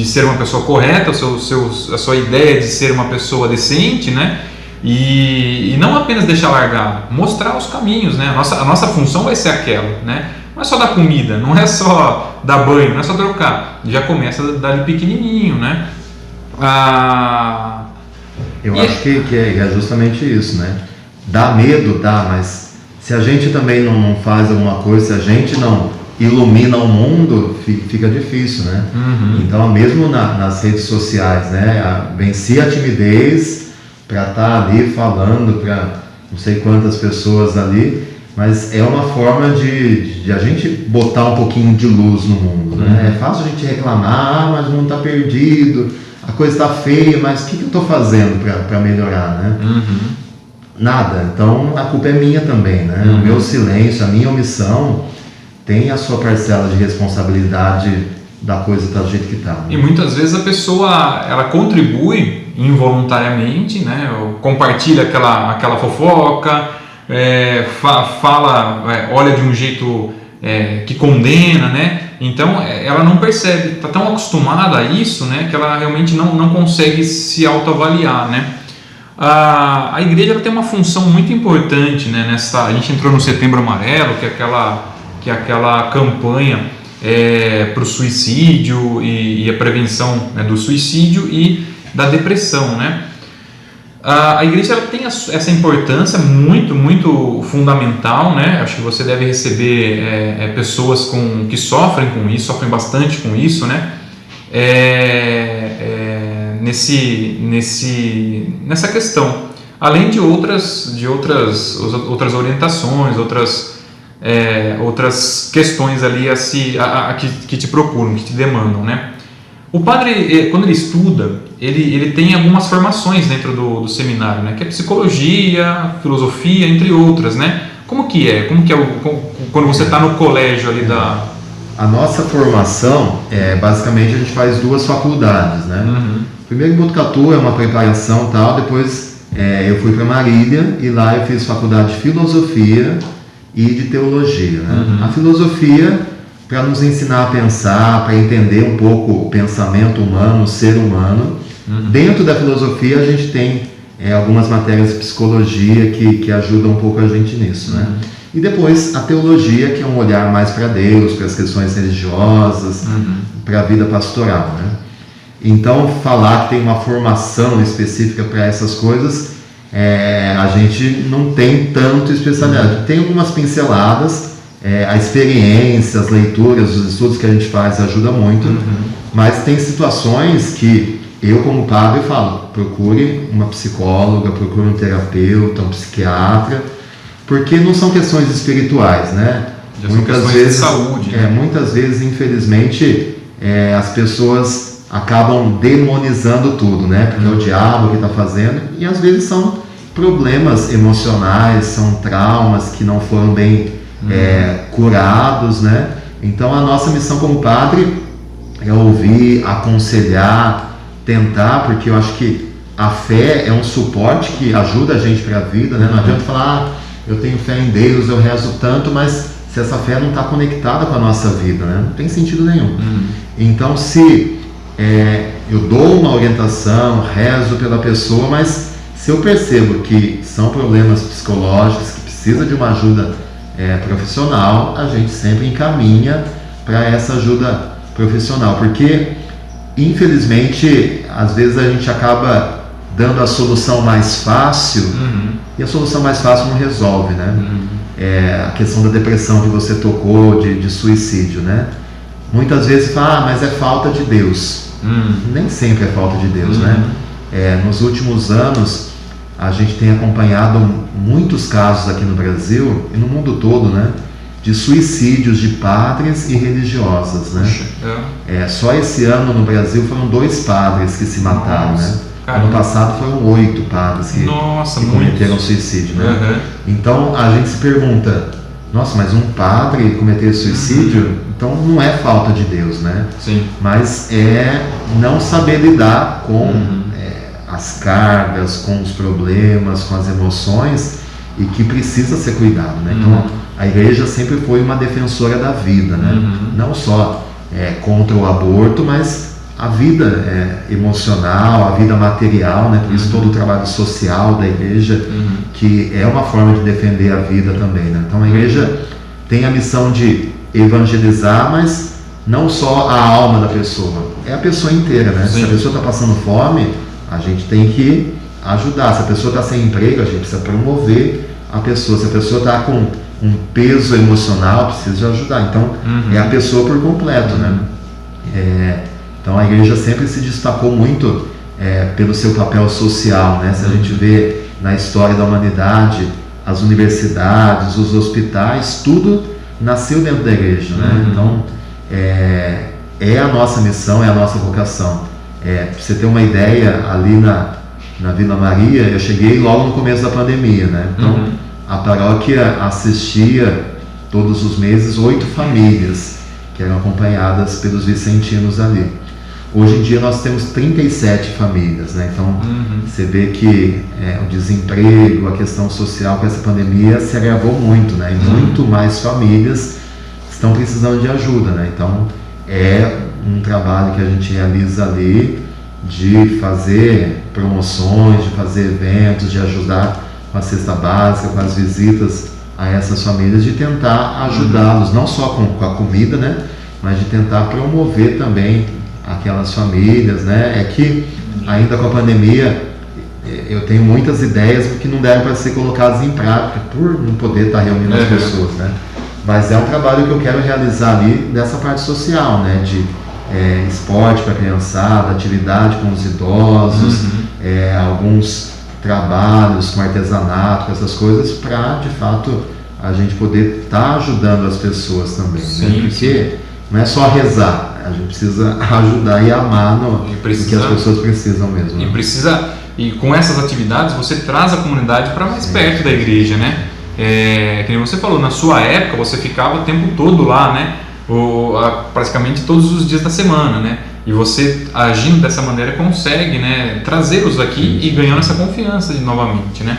ser uma pessoa correta, a sua ideia de ser uma pessoa decente, né? E não apenas deixar largar, mostrar os caminhos, né? A nossa função vai ser aquela, né? Não é só dar comida, não é só dar banho, não é só trocar. Já começa dali pequenininho, né? Eu acho que é justamente isso, né? Dá medo, mas se a gente também não faz alguma coisa, se a gente não ilumina o mundo, fica difícil, né? Então, mesmo nas redes sociais, né? Venci a timidez para estar ali falando para não sei quantas pessoas ali, mas é uma forma de a gente botar um pouquinho de luz no mundo, né? É fácil a gente reclamar, mas o mundo está perdido, a coisa está feia, mas o que eu estou fazendo para melhorar, né? Nada. Então a culpa é minha também, né? O meu silêncio, a minha omissão tem a sua parcela de responsabilidade da coisa estar do jeito que está. Né? E muitas vezes a pessoa ela contribui involuntariamente, né? Compartilha aquela fofoca, fala, olha de um jeito que condena, né? Então ela não percebe, está tão acostumada a isso, né? Que ela realmente não consegue se autoavaliar, né? A igreja ela tem uma função muito importante, né? A gente entrou no Setembro Amarelo, que é aquela campanha para o suicídio e a prevenção, né, do suicídio e da depressão, né? A igreja ela tem essa importância muito, muito fundamental, né? Acho que você deve receber pessoas que sofrem com isso, sofrem bastante com isso, né? Nessa questão, além de outras orientações, outras questões ali que te procuram, que te demandam, né? O padre, quando ele estuda, ele tem algumas formações dentro do seminário, né? Que é psicologia, filosofia, entre outras, né? Como que é quando você está no colégio ali A nossa formação, basicamente a gente faz duas faculdades, né? Primeiro em Botucatu é uma preparação e tal, depois eu fui para Marília e lá eu fiz faculdade de filosofia e de teologia, né? A filosofia para nos ensinar a pensar, para entender um pouco o pensamento humano, o ser humano. Dentro da filosofia a gente tem algumas matérias de psicologia que ajudam um pouco a gente nisso, né? E depois a teologia, que é um olhar mais para Deus, para as questões religiosas, para a vida pastoral, né? Então, falar que tem uma formação específica para essas coisas, a gente não tem tanto especialidade. Tem algumas pinceladas, a experiência, as leituras, os estudos que a gente faz ajuda muito, mas tem situações que eu, como padre, falo, procure uma psicóloga, procure um terapeuta, um psiquiatra, porque não são questões espirituais, né? Muitas vezes de saúde, né? Muitas vezes, infelizmente, as pessoas acabam demonizando tudo, né? Porque é o diabo que está fazendo, e às vezes são problemas emocionais, são traumas que não foram bem curados, né? Então a nossa missão como padre é ouvir, aconselhar, tentar, porque eu acho que a fé é um suporte que ajuda a gente para a vida, né? Não adianta falar, eu tenho fé em Deus, eu rezo tanto, mas se essa fé não está conectada com a nossa vida, né? Não tem sentido nenhum. Então, se eu dou uma orientação, rezo pela pessoa, mas se eu percebo que são problemas psicológicos que precisa de uma ajuda profissional, a gente sempre encaminha para essa ajuda profissional, porque infelizmente às vezes a gente acaba dando a solução mais fácil e a solução mais fácil não resolve, né? A questão da depressão que você tocou, de suicídio, né? Muitas vezes fala, mas é falta de Deus. Nem sempre é falta de Deus, né? Nos últimos anos a gente tem acompanhado muitos casos aqui no Brasil e no mundo todo, né? De suicídios de padres e religiosas, né? Só esse ano no Brasil foram 2 padres que se mataram, né? Ano passado foram 8 padres que cometeram suicídio, né? Então a gente se pergunta, nossa, mas um padre cometer suicídio, então não é falta de Deus, né? Sim. Mas é não saber lidar com as cargas, com os problemas, com as emoções, e que precisa ser cuidado, né? Então a igreja sempre foi uma defensora da vida, né? Não só contra o aborto, mas a vida emocional, a vida material, né? Por isso todo o trabalho social da igreja, que é uma forma de defender a vida também, né? Então a igreja tem a missão de evangelizar, mas não só a alma da pessoa, é a pessoa inteira, né? Sim. Se a pessoa está passando fome, a gente tem que ajudar. Se a pessoa está sem emprego, a gente precisa promover a pessoa. Se a pessoa está com um peso emocional, precisa ajudar. Então é a pessoa por completo, né? Então a igreja sempre se destacou muito pelo seu papel social, né? Se a gente vê na história da humanidade, as universidades, os hospitais, tudo nasceu dentro da igreja, né? Então é a nossa missão, é a nossa vocação. Pra você ter uma ideia, ali na Vila Maria, eu cheguei logo no começo da pandemia, né? Então a paróquia assistia todos os meses 8 famílias que eram acompanhadas pelos vicentinos ali. Hoje em dia nós temos 37 famílias, né? Então você vê que o desemprego, a questão social com essa pandemia se agravou muito, né? E muito mais famílias estão precisando de ajuda, né? Então é um trabalho que a gente realiza ali de fazer promoções, de fazer eventos, de ajudar com a cesta básica, com as visitas a essas famílias, de tentar ajudá-los, não só com a comida, né? Mas de tentar promover também aquelas famílias, né? É que ainda com a pandemia eu tenho muitas ideias que não deram para ser colocadas em prática por não poder estar reunindo as pessoas, né? Mas é um trabalho que eu quero realizar ali nessa parte social, né? De esporte para a criançada, atividade com os idosos, alguns trabalhos com artesanato, essas coisas, para de fato a gente poder estar ajudando as pessoas também, né? Porque não é só rezar, a gente precisa ajudar e amar no que as pessoas precisam mesmo, né? E com essas atividades você traz a comunidade para mais perto da igreja, né? Que nem você falou, na sua época você ficava o tempo todo lá, né? Praticamente todos os dias da semana, né? E você, agindo dessa maneira, consegue, né, trazê-los aqui e ganhando essa confiança novamente, né?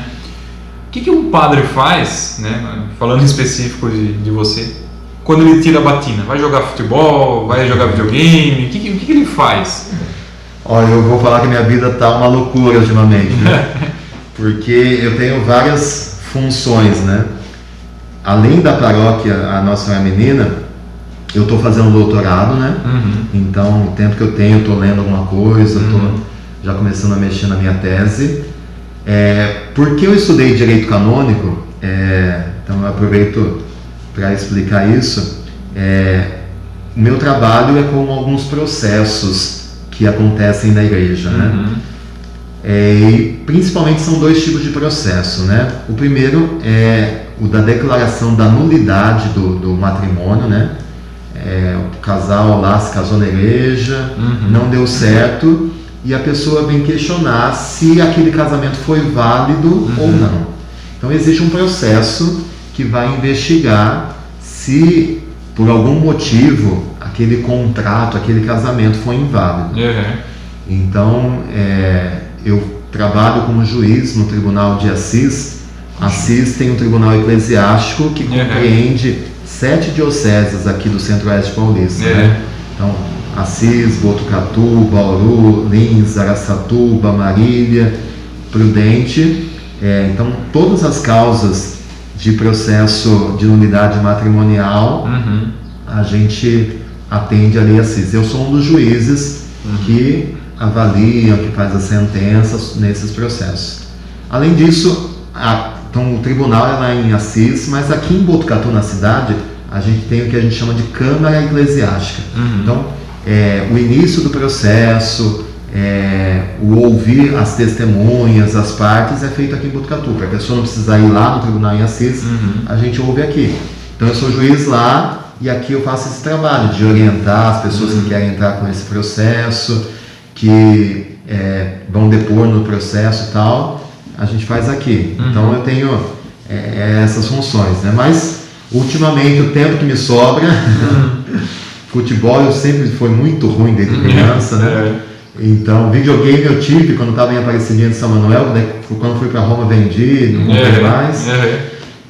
O que um padre faz, né, falando em específico de você, quando ele tira a batina? Vai jogar futebol? Vai jogar videogame? O que ele faz? Olha, eu vou falar que minha vida tá uma loucura ultimamente, né? Porque eu tenho várias funções, né? Além da paróquia a Nossa Senhora Menina, eu estou fazendo doutorado, né? Então, o tempo que eu tenho, eu estou lendo alguma coisa, estou já começando a mexer na minha tese. Porque eu estudei Direito Canônico, então eu aproveito para explicar isso. O meu trabalho é com alguns processos que acontecem na igreja, né? E principalmente são 2 tipos de processo, né? O primeiro é o da declaração da nulidade do matrimônio, né? O casal lá se casou na igreja, não deu certo, e a pessoa vem questionar se aquele casamento foi válido ou não. Então existe um processo que vai investigar se por algum motivo aquele contrato, aquele casamento foi inválido. Então eu trabalho como juiz no Tribunal de Assis. Assis tem um tribunal eclesiástico que compreende 7 dioceses aqui do Centro-Oeste Paulista, né? Então, Assis, Botucatu, Bauru, Lins, Araçatuba, Marília, Prudente. Então, todas as causas de processo de nulidade matrimonial, a gente atende a lei Assis. Eu sou um dos juízes que avaliam, que faz as sentenças nesses processos. Além disso, então, o tribunal é lá em Assis, mas aqui em Botucatu, na cidade, a gente tem o que a gente chama de Câmara Eclesiástica. Então, o início do processo, o ouvir as testemunhas, as partes, é feito aqui em Botucatu. Para a pessoa não precisar ir lá no tribunal em Assis, a gente ouve aqui. Então, eu sou juiz lá e aqui eu faço esse trabalho de orientar as pessoas que querem entrar com esse processo, que vão depor no processo e tal. A gente faz aqui. Então eu tenho essas funções, né? Mas ultimamente o tempo que me sobra, futebol eu sempre foi muito ruim desde criança, né? Então videogame eu tive quando estava em Aparecidinha de São Manuel, né? Quando fui para Roma vendi, não comprei mais.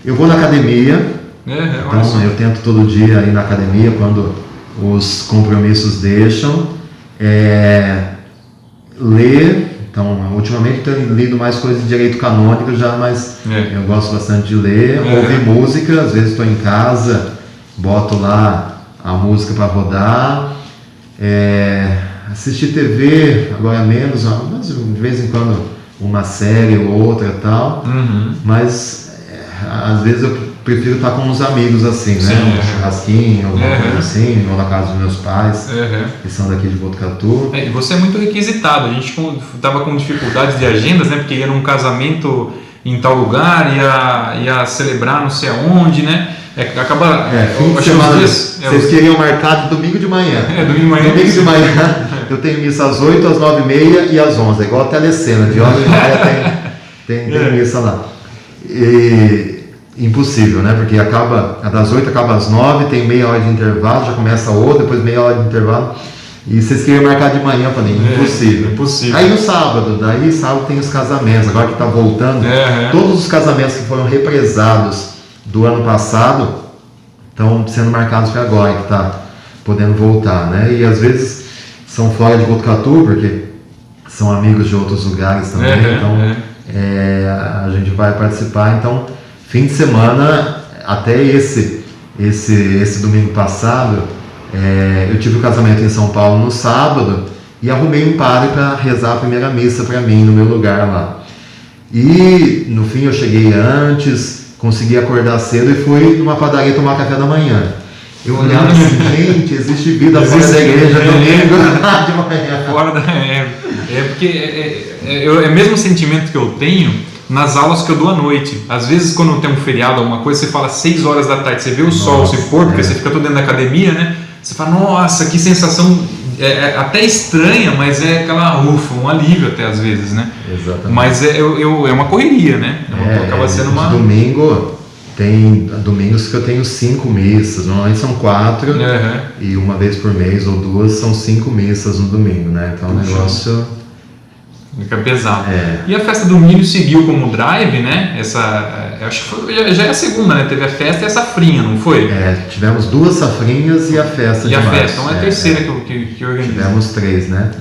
Eu vou na academia, então eu tento todo dia ir na academia quando os compromissos deixam. Ler. Então, ultimamente tenho lido mais coisas de direito canônico já, mas eu gosto bastante de ler, ouvir música, às vezes estou em casa, boto lá a música para rodar, assistir TV, agora menos, mas de vez em quando uma série ou outra e tal, mas às vezes eu prefiro estar com uns amigos assim, né? Um churrasquinho, alguma coisa assim, ou na casa dos meus pais, que são daqui de Botucatu. E você é muito requisitado, a gente estava com dificuldades de agendas, né? Porque ia num casamento em tal lugar, ia celebrar não sei aonde, né? Acaba... fim de semana, vocês queriam marcar de domingo de manhã. Domingo de manhã. Domingo de manhã, eu tenho missa às 8, às 9h30 e às 11, igual a telecena, de hora em hora tem missa lá. Impossível, né? Porque acaba das 8, acaba às 9, tem meia hora de intervalo, já começa outra, depois meia hora de intervalo. E vocês queriam marcar de manhã, eu falei, impossível. Aí no sábado, sábado tem os casamentos, agora que está voltando, todos os casamentos que foram represados do ano passado estão sendo marcados para agora, que está podendo voltar, né? E às vezes são fora de Botucatu, porque são amigos de outros lugares também, então a gente vai participar. Então, fim de semana, até esse domingo passado, eu tive o casamento em São Paulo no sábado e arrumei um padre para rezar a primeira missa para mim no meu lugar lá. E no fim eu cheguei antes, consegui acordar cedo e fui numa padaria tomar café da manhã. Eu olhava assim, gente, existe vida fora da igreja domingo de manhã. Porque é o mesmo sentimento que eu tenho nas aulas que eu dou à noite. Às vezes quando tem um feriado, alguma coisa, você fala 6 horas da tarde, você vê o sol se pôr, porque você fica todo dentro da academia, né? Você fala, nossa, que sensação até estranha, mas é aquela um alívio até às vezes, né? Exatamente. Mas é uma correria, né? Acaba sendo uma... Domingo, tem domingos que eu tenho 5 missas, normalmente são 4, e uma vez por mês ou 2 são 5 missas no domingo, né? Então o negócio... Fica pesado. E a festa do milho seguiu como drive, né? Acho que já é a segunda, né? Teve a festa e a safrinha, não foi? Tivemos 2 safrinhas e a festa de março. Então é a terceira que organiza. Tivemos 3, né?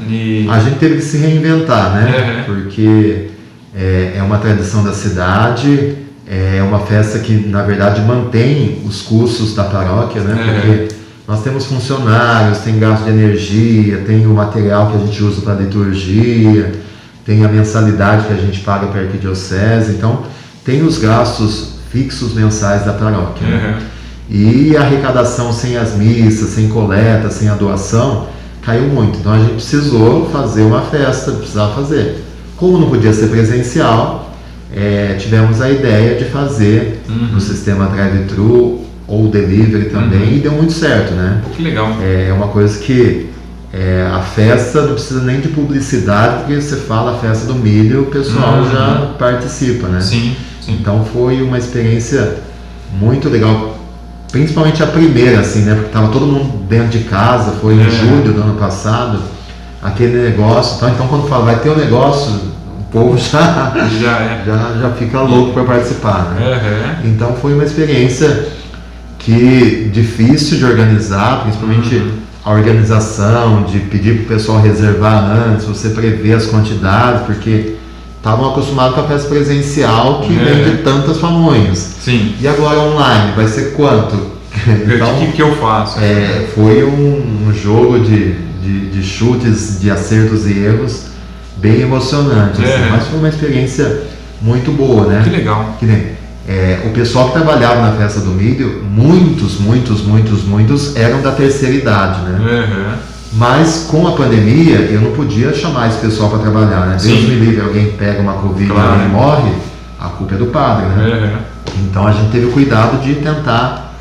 A gente teve que se reinventar, né? Porque é uma tradição da cidade, é uma festa que, na verdade, mantém os custos da paróquia, né? Porque nós temos funcionários, tem gasto de energia, tem o material que a gente usa para a liturgia, tem a mensalidade que a gente paga para a arquidiocese, então tem os gastos fixos mensais da paróquia. Né? E a arrecadação sem as missas, sem coleta, sem a doação, caiu muito. Então a gente precisou fazer uma festa, precisava fazer. Como não podia ser presencial, tivemos a ideia de fazer no sistema drive-thru ou delivery também, e deu muito certo, né? Que legal. É uma coisa que a festa não precisa nem de publicidade, porque você fala a festa do milho, o pessoal já participa, né? Sim. Então foi uma experiência muito legal, principalmente a primeira, assim, né? Porque estava todo mundo dentro de casa, foi em julho do ano passado, aquele negócio, então quando fala vai ter um negócio, o povo já fica louco para participar, né? Então foi uma experiência difícil de organizar, principalmente a organização, de pedir para o pessoal reservar antes, você prever as quantidades, porque estavam acostumados com a festa presencial que vende tantas pamonhas. Sim. E agora online, vai ser quanto? Então, o que eu faço? Foi um jogo de chutes, de acertos e erros bem emocionante, assim, mas foi uma experiência muito boa, né? Que legal. Que nem, o pessoal que trabalhava na festa do milho, muitos eram da terceira idade, né? Mas com a pandemia eu não podia chamar esse pessoal para trabalhar, né? Deus me livre, alguém pega uma Covid e morre, a culpa é do padre, né? Então a gente teve o cuidado de tentar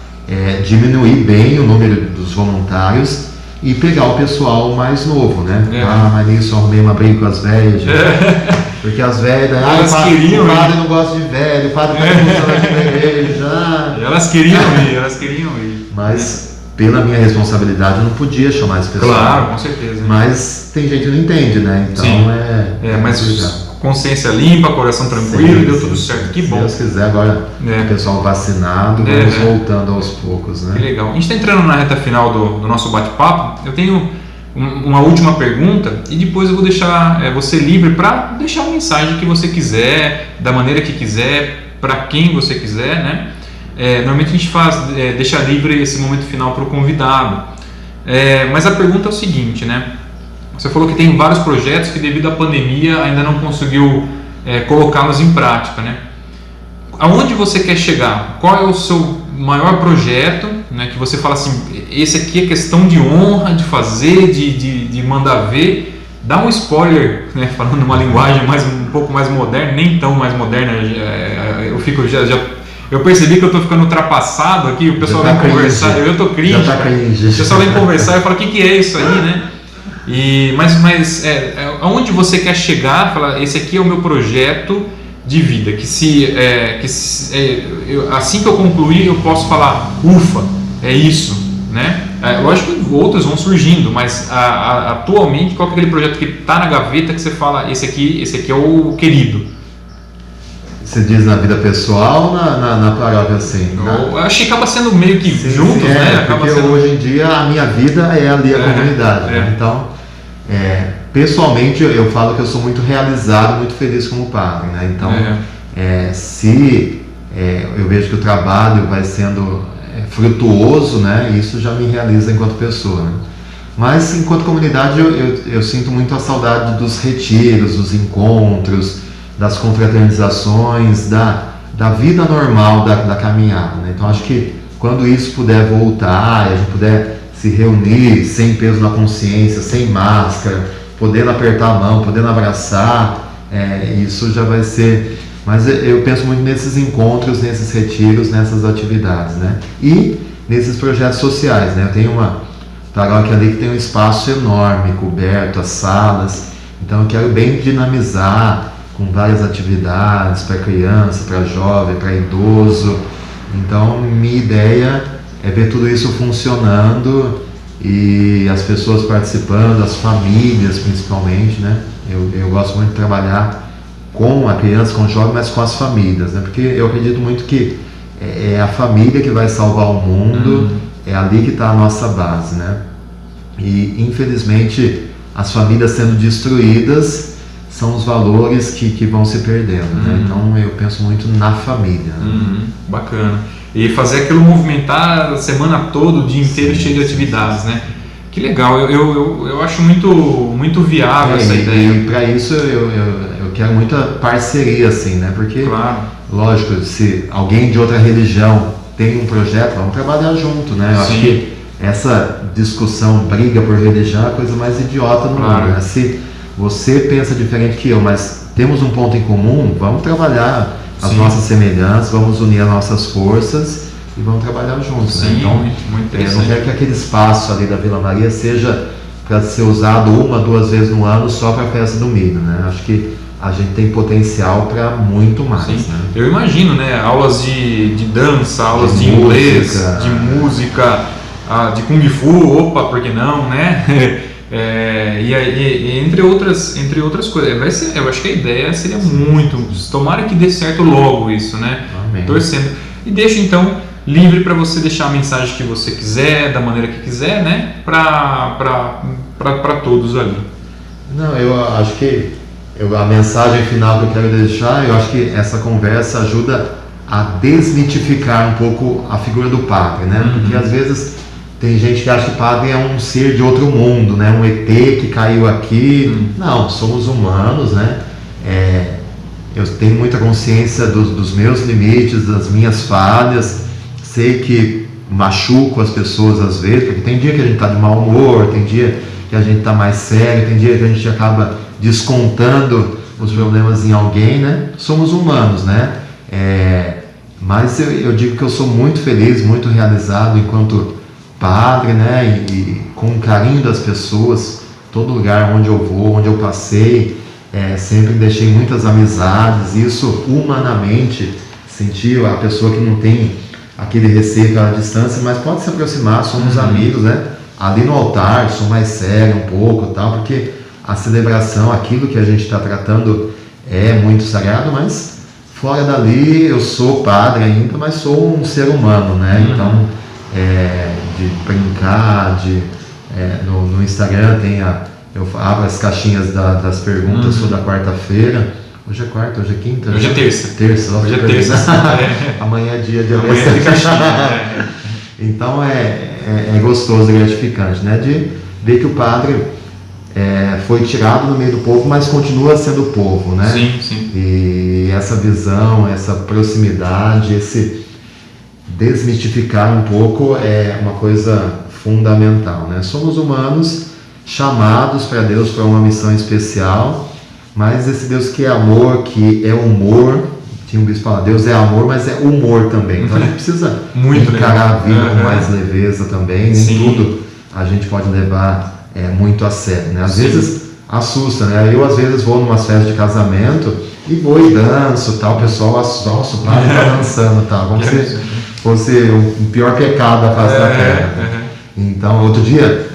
diminuir bem o número dos voluntários e pegar o pessoal mais novo, né? Mas nisso eu arrumei uma briga com as velhas, porque as velhas, o padre não gosta de velho, o padre está funcionando aqui na igreja. Elas queriam ir. Mas pela minha responsabilidade eu não podia chamar esse pessoal. Claro, com certeza. Mas tem gente que não entende, né? Então mas consciência limpa, coração tranquilo, deu tudo certo. Que bom. Se Deus quiser, agora o pessoal vacinado, vamos voltando aos poucos, né? Que legal. A gente está entrando na reta final do nosso bate-papo. Eu tenho uma última pergunta e depois eu vou deixar você livre para deixar a mensagem que você quiser, da maneira que quiser, para quem você quiser, né? Normalmente a gente deixa livre esse momento final para o convidado. Mas a pergunta é o seguinte, né? Você falou que tem vários projetos que devido à pandemia ainda não conseguiu colocá-los em prática, né? Aonde você quer chegar? Qual é o seu maior projeto, né, que você fala assim, esse aqui é questão de honra, de fazer, de mandar ver? Dá um spoiler, né, falando uma linguagem um pouco mais moderna, nem tão mais moderna, eu percebi que eu estou ficando ultrapassado aqui, o pessoal vem conversar, eu estou cringe, o pessoal vem conversar e fala, o que é isso aí, né? Mas aonde você quer chegar? Falar, esse aqui é o meu projeto de vida, assim que eu concluir eu posso falar, ufa, é isso, né? Lógico que outros vão surgindo, mas atualmente qual é aquele projeto que está na gaveta que você fala, esse aqui é o querido? Você diz na vida pessoal ou na paróquia, assim? Eu acho que acaba sendo meio que juntos, né? Porque hoje em dia a minha vida é ali a comunidade, né? Então, pessoalmente eu falo que eu sou muito realizado, muito feliz como padre, né? Então, se eu vejo que o trabalho vai sendo frutuoso, né? Isso já me realiza enquanto pessoa, né? Mas enquanto comunidade eu sinto muito a saudade dos retiros, dos encontros, das confraternizações, da vida normal da caminhada, né? Então acho que quando isso puder voltar, a gente puder se reunir sem peso na consciência, sem máscara, podendo apertar a mão, podendo abraçar, isso já vai ser... Mas eu penso muito nesses encontros, nesses retiros, nessas atividades, né? E nesses projetos sociais, né? Eu tenho uma paróquia ali que tem um espaço enorme, coberto, as salas, então eu quero bem dinamizar com várias atividades para criança, para jovem, para idoso. Então minha ideia é ver tudo isso funcionando e as pessoas participando, as famílias principalmente, né? Eu gosto muito de trabalhar com a criança, com o jovem, mas com as famílias, né? Porque eu acredito muito que é a família que vai salvar o mundo, é ali que está a nossa base, né? E infelizmente as famílias sendo destruídas são os valores que vão se perdendo, né? Então eu penso muito na família, né? Bacana. E fazer aquilo movimentar a semana toda, o dia inteiro cheio de atividades, né? Que legal, eu acho muito viável essa ideia. E para isso eu quero muita parceria, assim, né? Porque, claro, lógico, se alguém de outra religião tem um projeto, vamos trabalhar junto, né? Eu acho que essa discussão, briga por religião é a coisa mais idiota no mundo, né? Se você pensa diferente que eu, mas temos um ponto em comum, vamos trabalhar as nossas semelhanças, vamos unir as nossas forças e vamos trabalhar juntos, né? Então, muito eu não quero que aquele espaço ali da Vila Maria seja para ser usado 1, 2 vezes no ano só para a festa do milho, né? Acho que a gente tem potencial para muito mais, né? Eu imagino, né? Aulas de dança, aulas de inglês, de música, de Kung Fu, opa, por que não, né? E entre outras coisas. Eu acho que a ideia seria muito, tomara que dê certo logo isso, né? Amém. Torcendo. E deixa então livre para você deixar a mensagem que você quiser, da maneira que quiser, né? Para todos ali. Não, eu acho que a mensagem final que eu quero deixar, eu acho que essa conversa ajuda a desmitificar um pouco a figura do padre, né? Porque às vezes tem gente que acha que padre é um ser de outro mundo, né? Um ET que caiu aqui. Não, somos humanos, né? Eu tenho muita consciência dos meus limites, das minhas falhas. Sei que machuco as pessoas às vezes, porque tem dia que a gente está de mau humor, tem dia que a gente está mais sério, tem dia que a gente acaba descontando os problemas em alguém, né? Somos humanos, né? Mas eu digo que eu sou muito feliz, muito realizado enquanto padre, né? E com o carinho das pessoas, todo lugar onde eu vou, onde eu passei, sempre deixei muitas amizades. Isso humanamente, sentir a pessoa que não tem aquele receio, aquela distância, mas pode se aproximar, somos amigos, né? Ali no altar, sou mais sério um pouco, tal, porque a celebração, aquilo que a gente está tratando é muito sagrado, mas fora dali eu sou padre ainda, mas sou um ser humano, né? Então, de brincar, no Instagram eu abro as caixinhas das perguntas toda quarta-feira. Hoje é quarta, hoje é quinta? Hoje é terça. Hoje é terça. Amanhã é dia de amanhã é de caixinha. Então é gostoso e gratificante, né? De ver que o padre foi tirado do meio do povo, mas continua sendo povo, né? Sim, sim. E essa visão, essa proximidade, esse desmistificar um pouco é uma coisa fundamental, né? Somos humanos chamados para Deus para uma missão especial, mas esse Deus que é amor, que é humor, tinha um bispo que fala, Deus é amor, mas é humor também. Então a gente precisa encarar a vida com mais leveza também, nem tudo a gente pode levar muito a sério, né? Às vezes assusta, né? Eu às vezes vou numa festa de casamento e vou e danço, tal, o pessoal associa, o padre está dançando, tal, como se fosse o pior pecado da face da terra. Então, outro dia,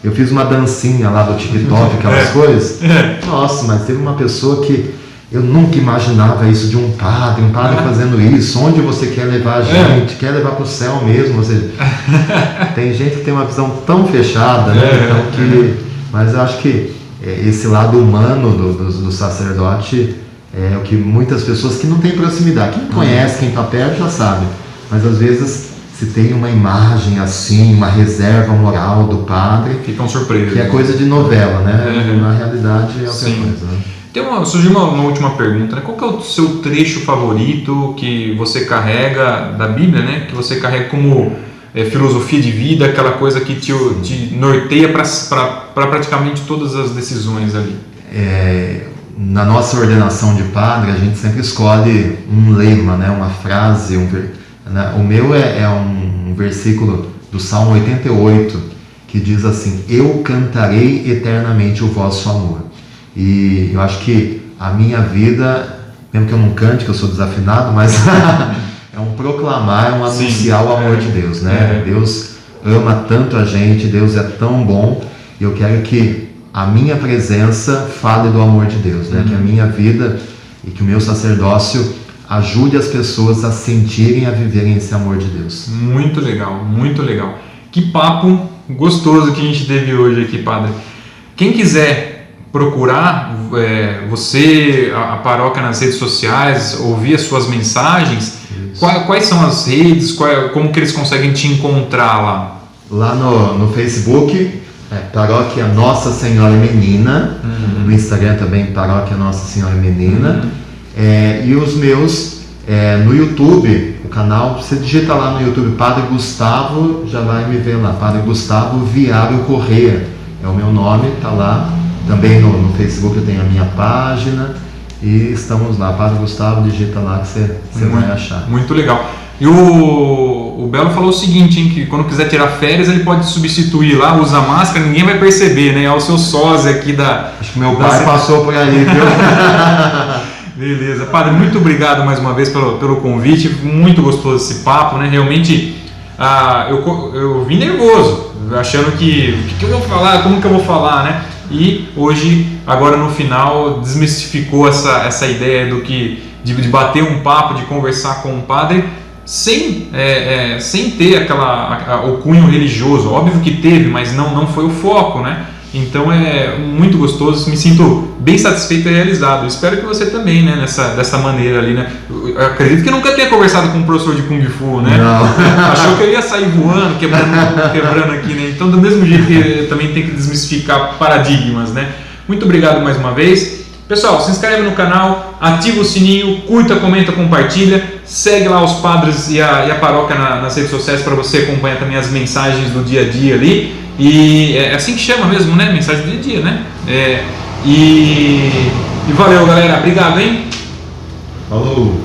eu fiz uma dancinha lá do TikTok, aquelas coisas. Nossa, mas teve uma pessoa que eu nunca imaginava isso de um padre fazendo isso. Onde você quer levar a gente? Quer levar para o céu mesmo? Ou seja, tem gente que tem uma visão tão fechada, né? Então, mas eu acho que esse lado humano do sacerdote é o que muitas pessoas que não têm proximidade, quem conhece, quem está perto já sabe, mas às vezes se tem uma imagem assim, uma reserva moral do padre, ficam surpresos, que é coisa de novela, né? Na realidade é outra coisa, né? Surgiu uma última pergunta, né? Qual que é o seu trecho favorito que você carrega da Bíblia, né? Que você carrega como filosofia de vida, aquela coisa que te norteia para praticamente todas as decisões ali? Na nossa ordenação de padre, a gente sempre escolhe um lema, né? Uma frase, o meu é um versículo do Salmo 88, que diz assim, eu cantarei eternamente o vosso amor. E eu acho que a minha vida, mesmo que eu não cante, que eu sou desafinado, mas é um proclamar, é um anunciar o amor de Deus, né? Deus ama tanto a gente, Deus é tão bom, e eu quero que a minha presença fale do amor de Deus, né? Que a minha vida e que o meu sacerdócio ajude as pessoas a sentirem, a viverem esse amor de Deus. Muito legal, muito legal. Que papo gostoso que a gente teve hoje aqui, padre. Quem quiser procurar você, a paróquia nas redes sociais, ouvir as suas mensagens, quais são as redes, como que eles conseguem te encontrar lá? Lá no Facebook, Paróquia Nossa Senhora Menina, no Instagram também, Paróquia Nossa Senhora Menina, e os meus no YouTube, o canal, você digita lá no YouTube Padre Gustavo, já vai me ver lá, Padre Gustavo Viário Correia, é o meu nome, tá lá. Também no Facebook eu tenho a minha página e estamos lá, Padre Gustavo, digita lá que você vai achar. Muito legal. E o Belo falou o seguinte, hein, que quando quiser tirar férias ele pode substituir lá, usa máscara, ninguém vai perceber, né? É o seu sósia aqui da... Acho que meu pai passou por aí, viu? Beleza. Padre, muito obrigado mais uma vez pelo convite, muito gostoso esse papo, né? Realmente, eu vim nervoso, achando que o que eu vou falar, como que eu vou falar, né? E hoje, agora no final, desmistificou essa ideia de bater um papo, de conversar com o padre, sem ter o cunho religioso. Óbvio que teve, mas não foi o foco, né? Então é muito gostoso, me sinto bem satisfeito e realizado. Espero que você também, né, dessa maneira ali, né? Eu acredito que nunca tenha conversado com um professor de Kung Fu, né? Não. Achou que eu ia sair voando, quebrando aqui, né? Então, do mesmo jeito que também tem que desmistificar paradigmas, né? Muito obrigado mais uma vez. Pessoal, se inscreve no canal, ativa o sininho, curta, comenta, compartilha, segue lá os padres e a paróquia nas redes sociais para você acompanhar também as mensagens do dia a dia ali. E é assim que chama mesmo, né? Mensagem do dia a dia, né? E valeu, galera. Obrigado, hein? Falou!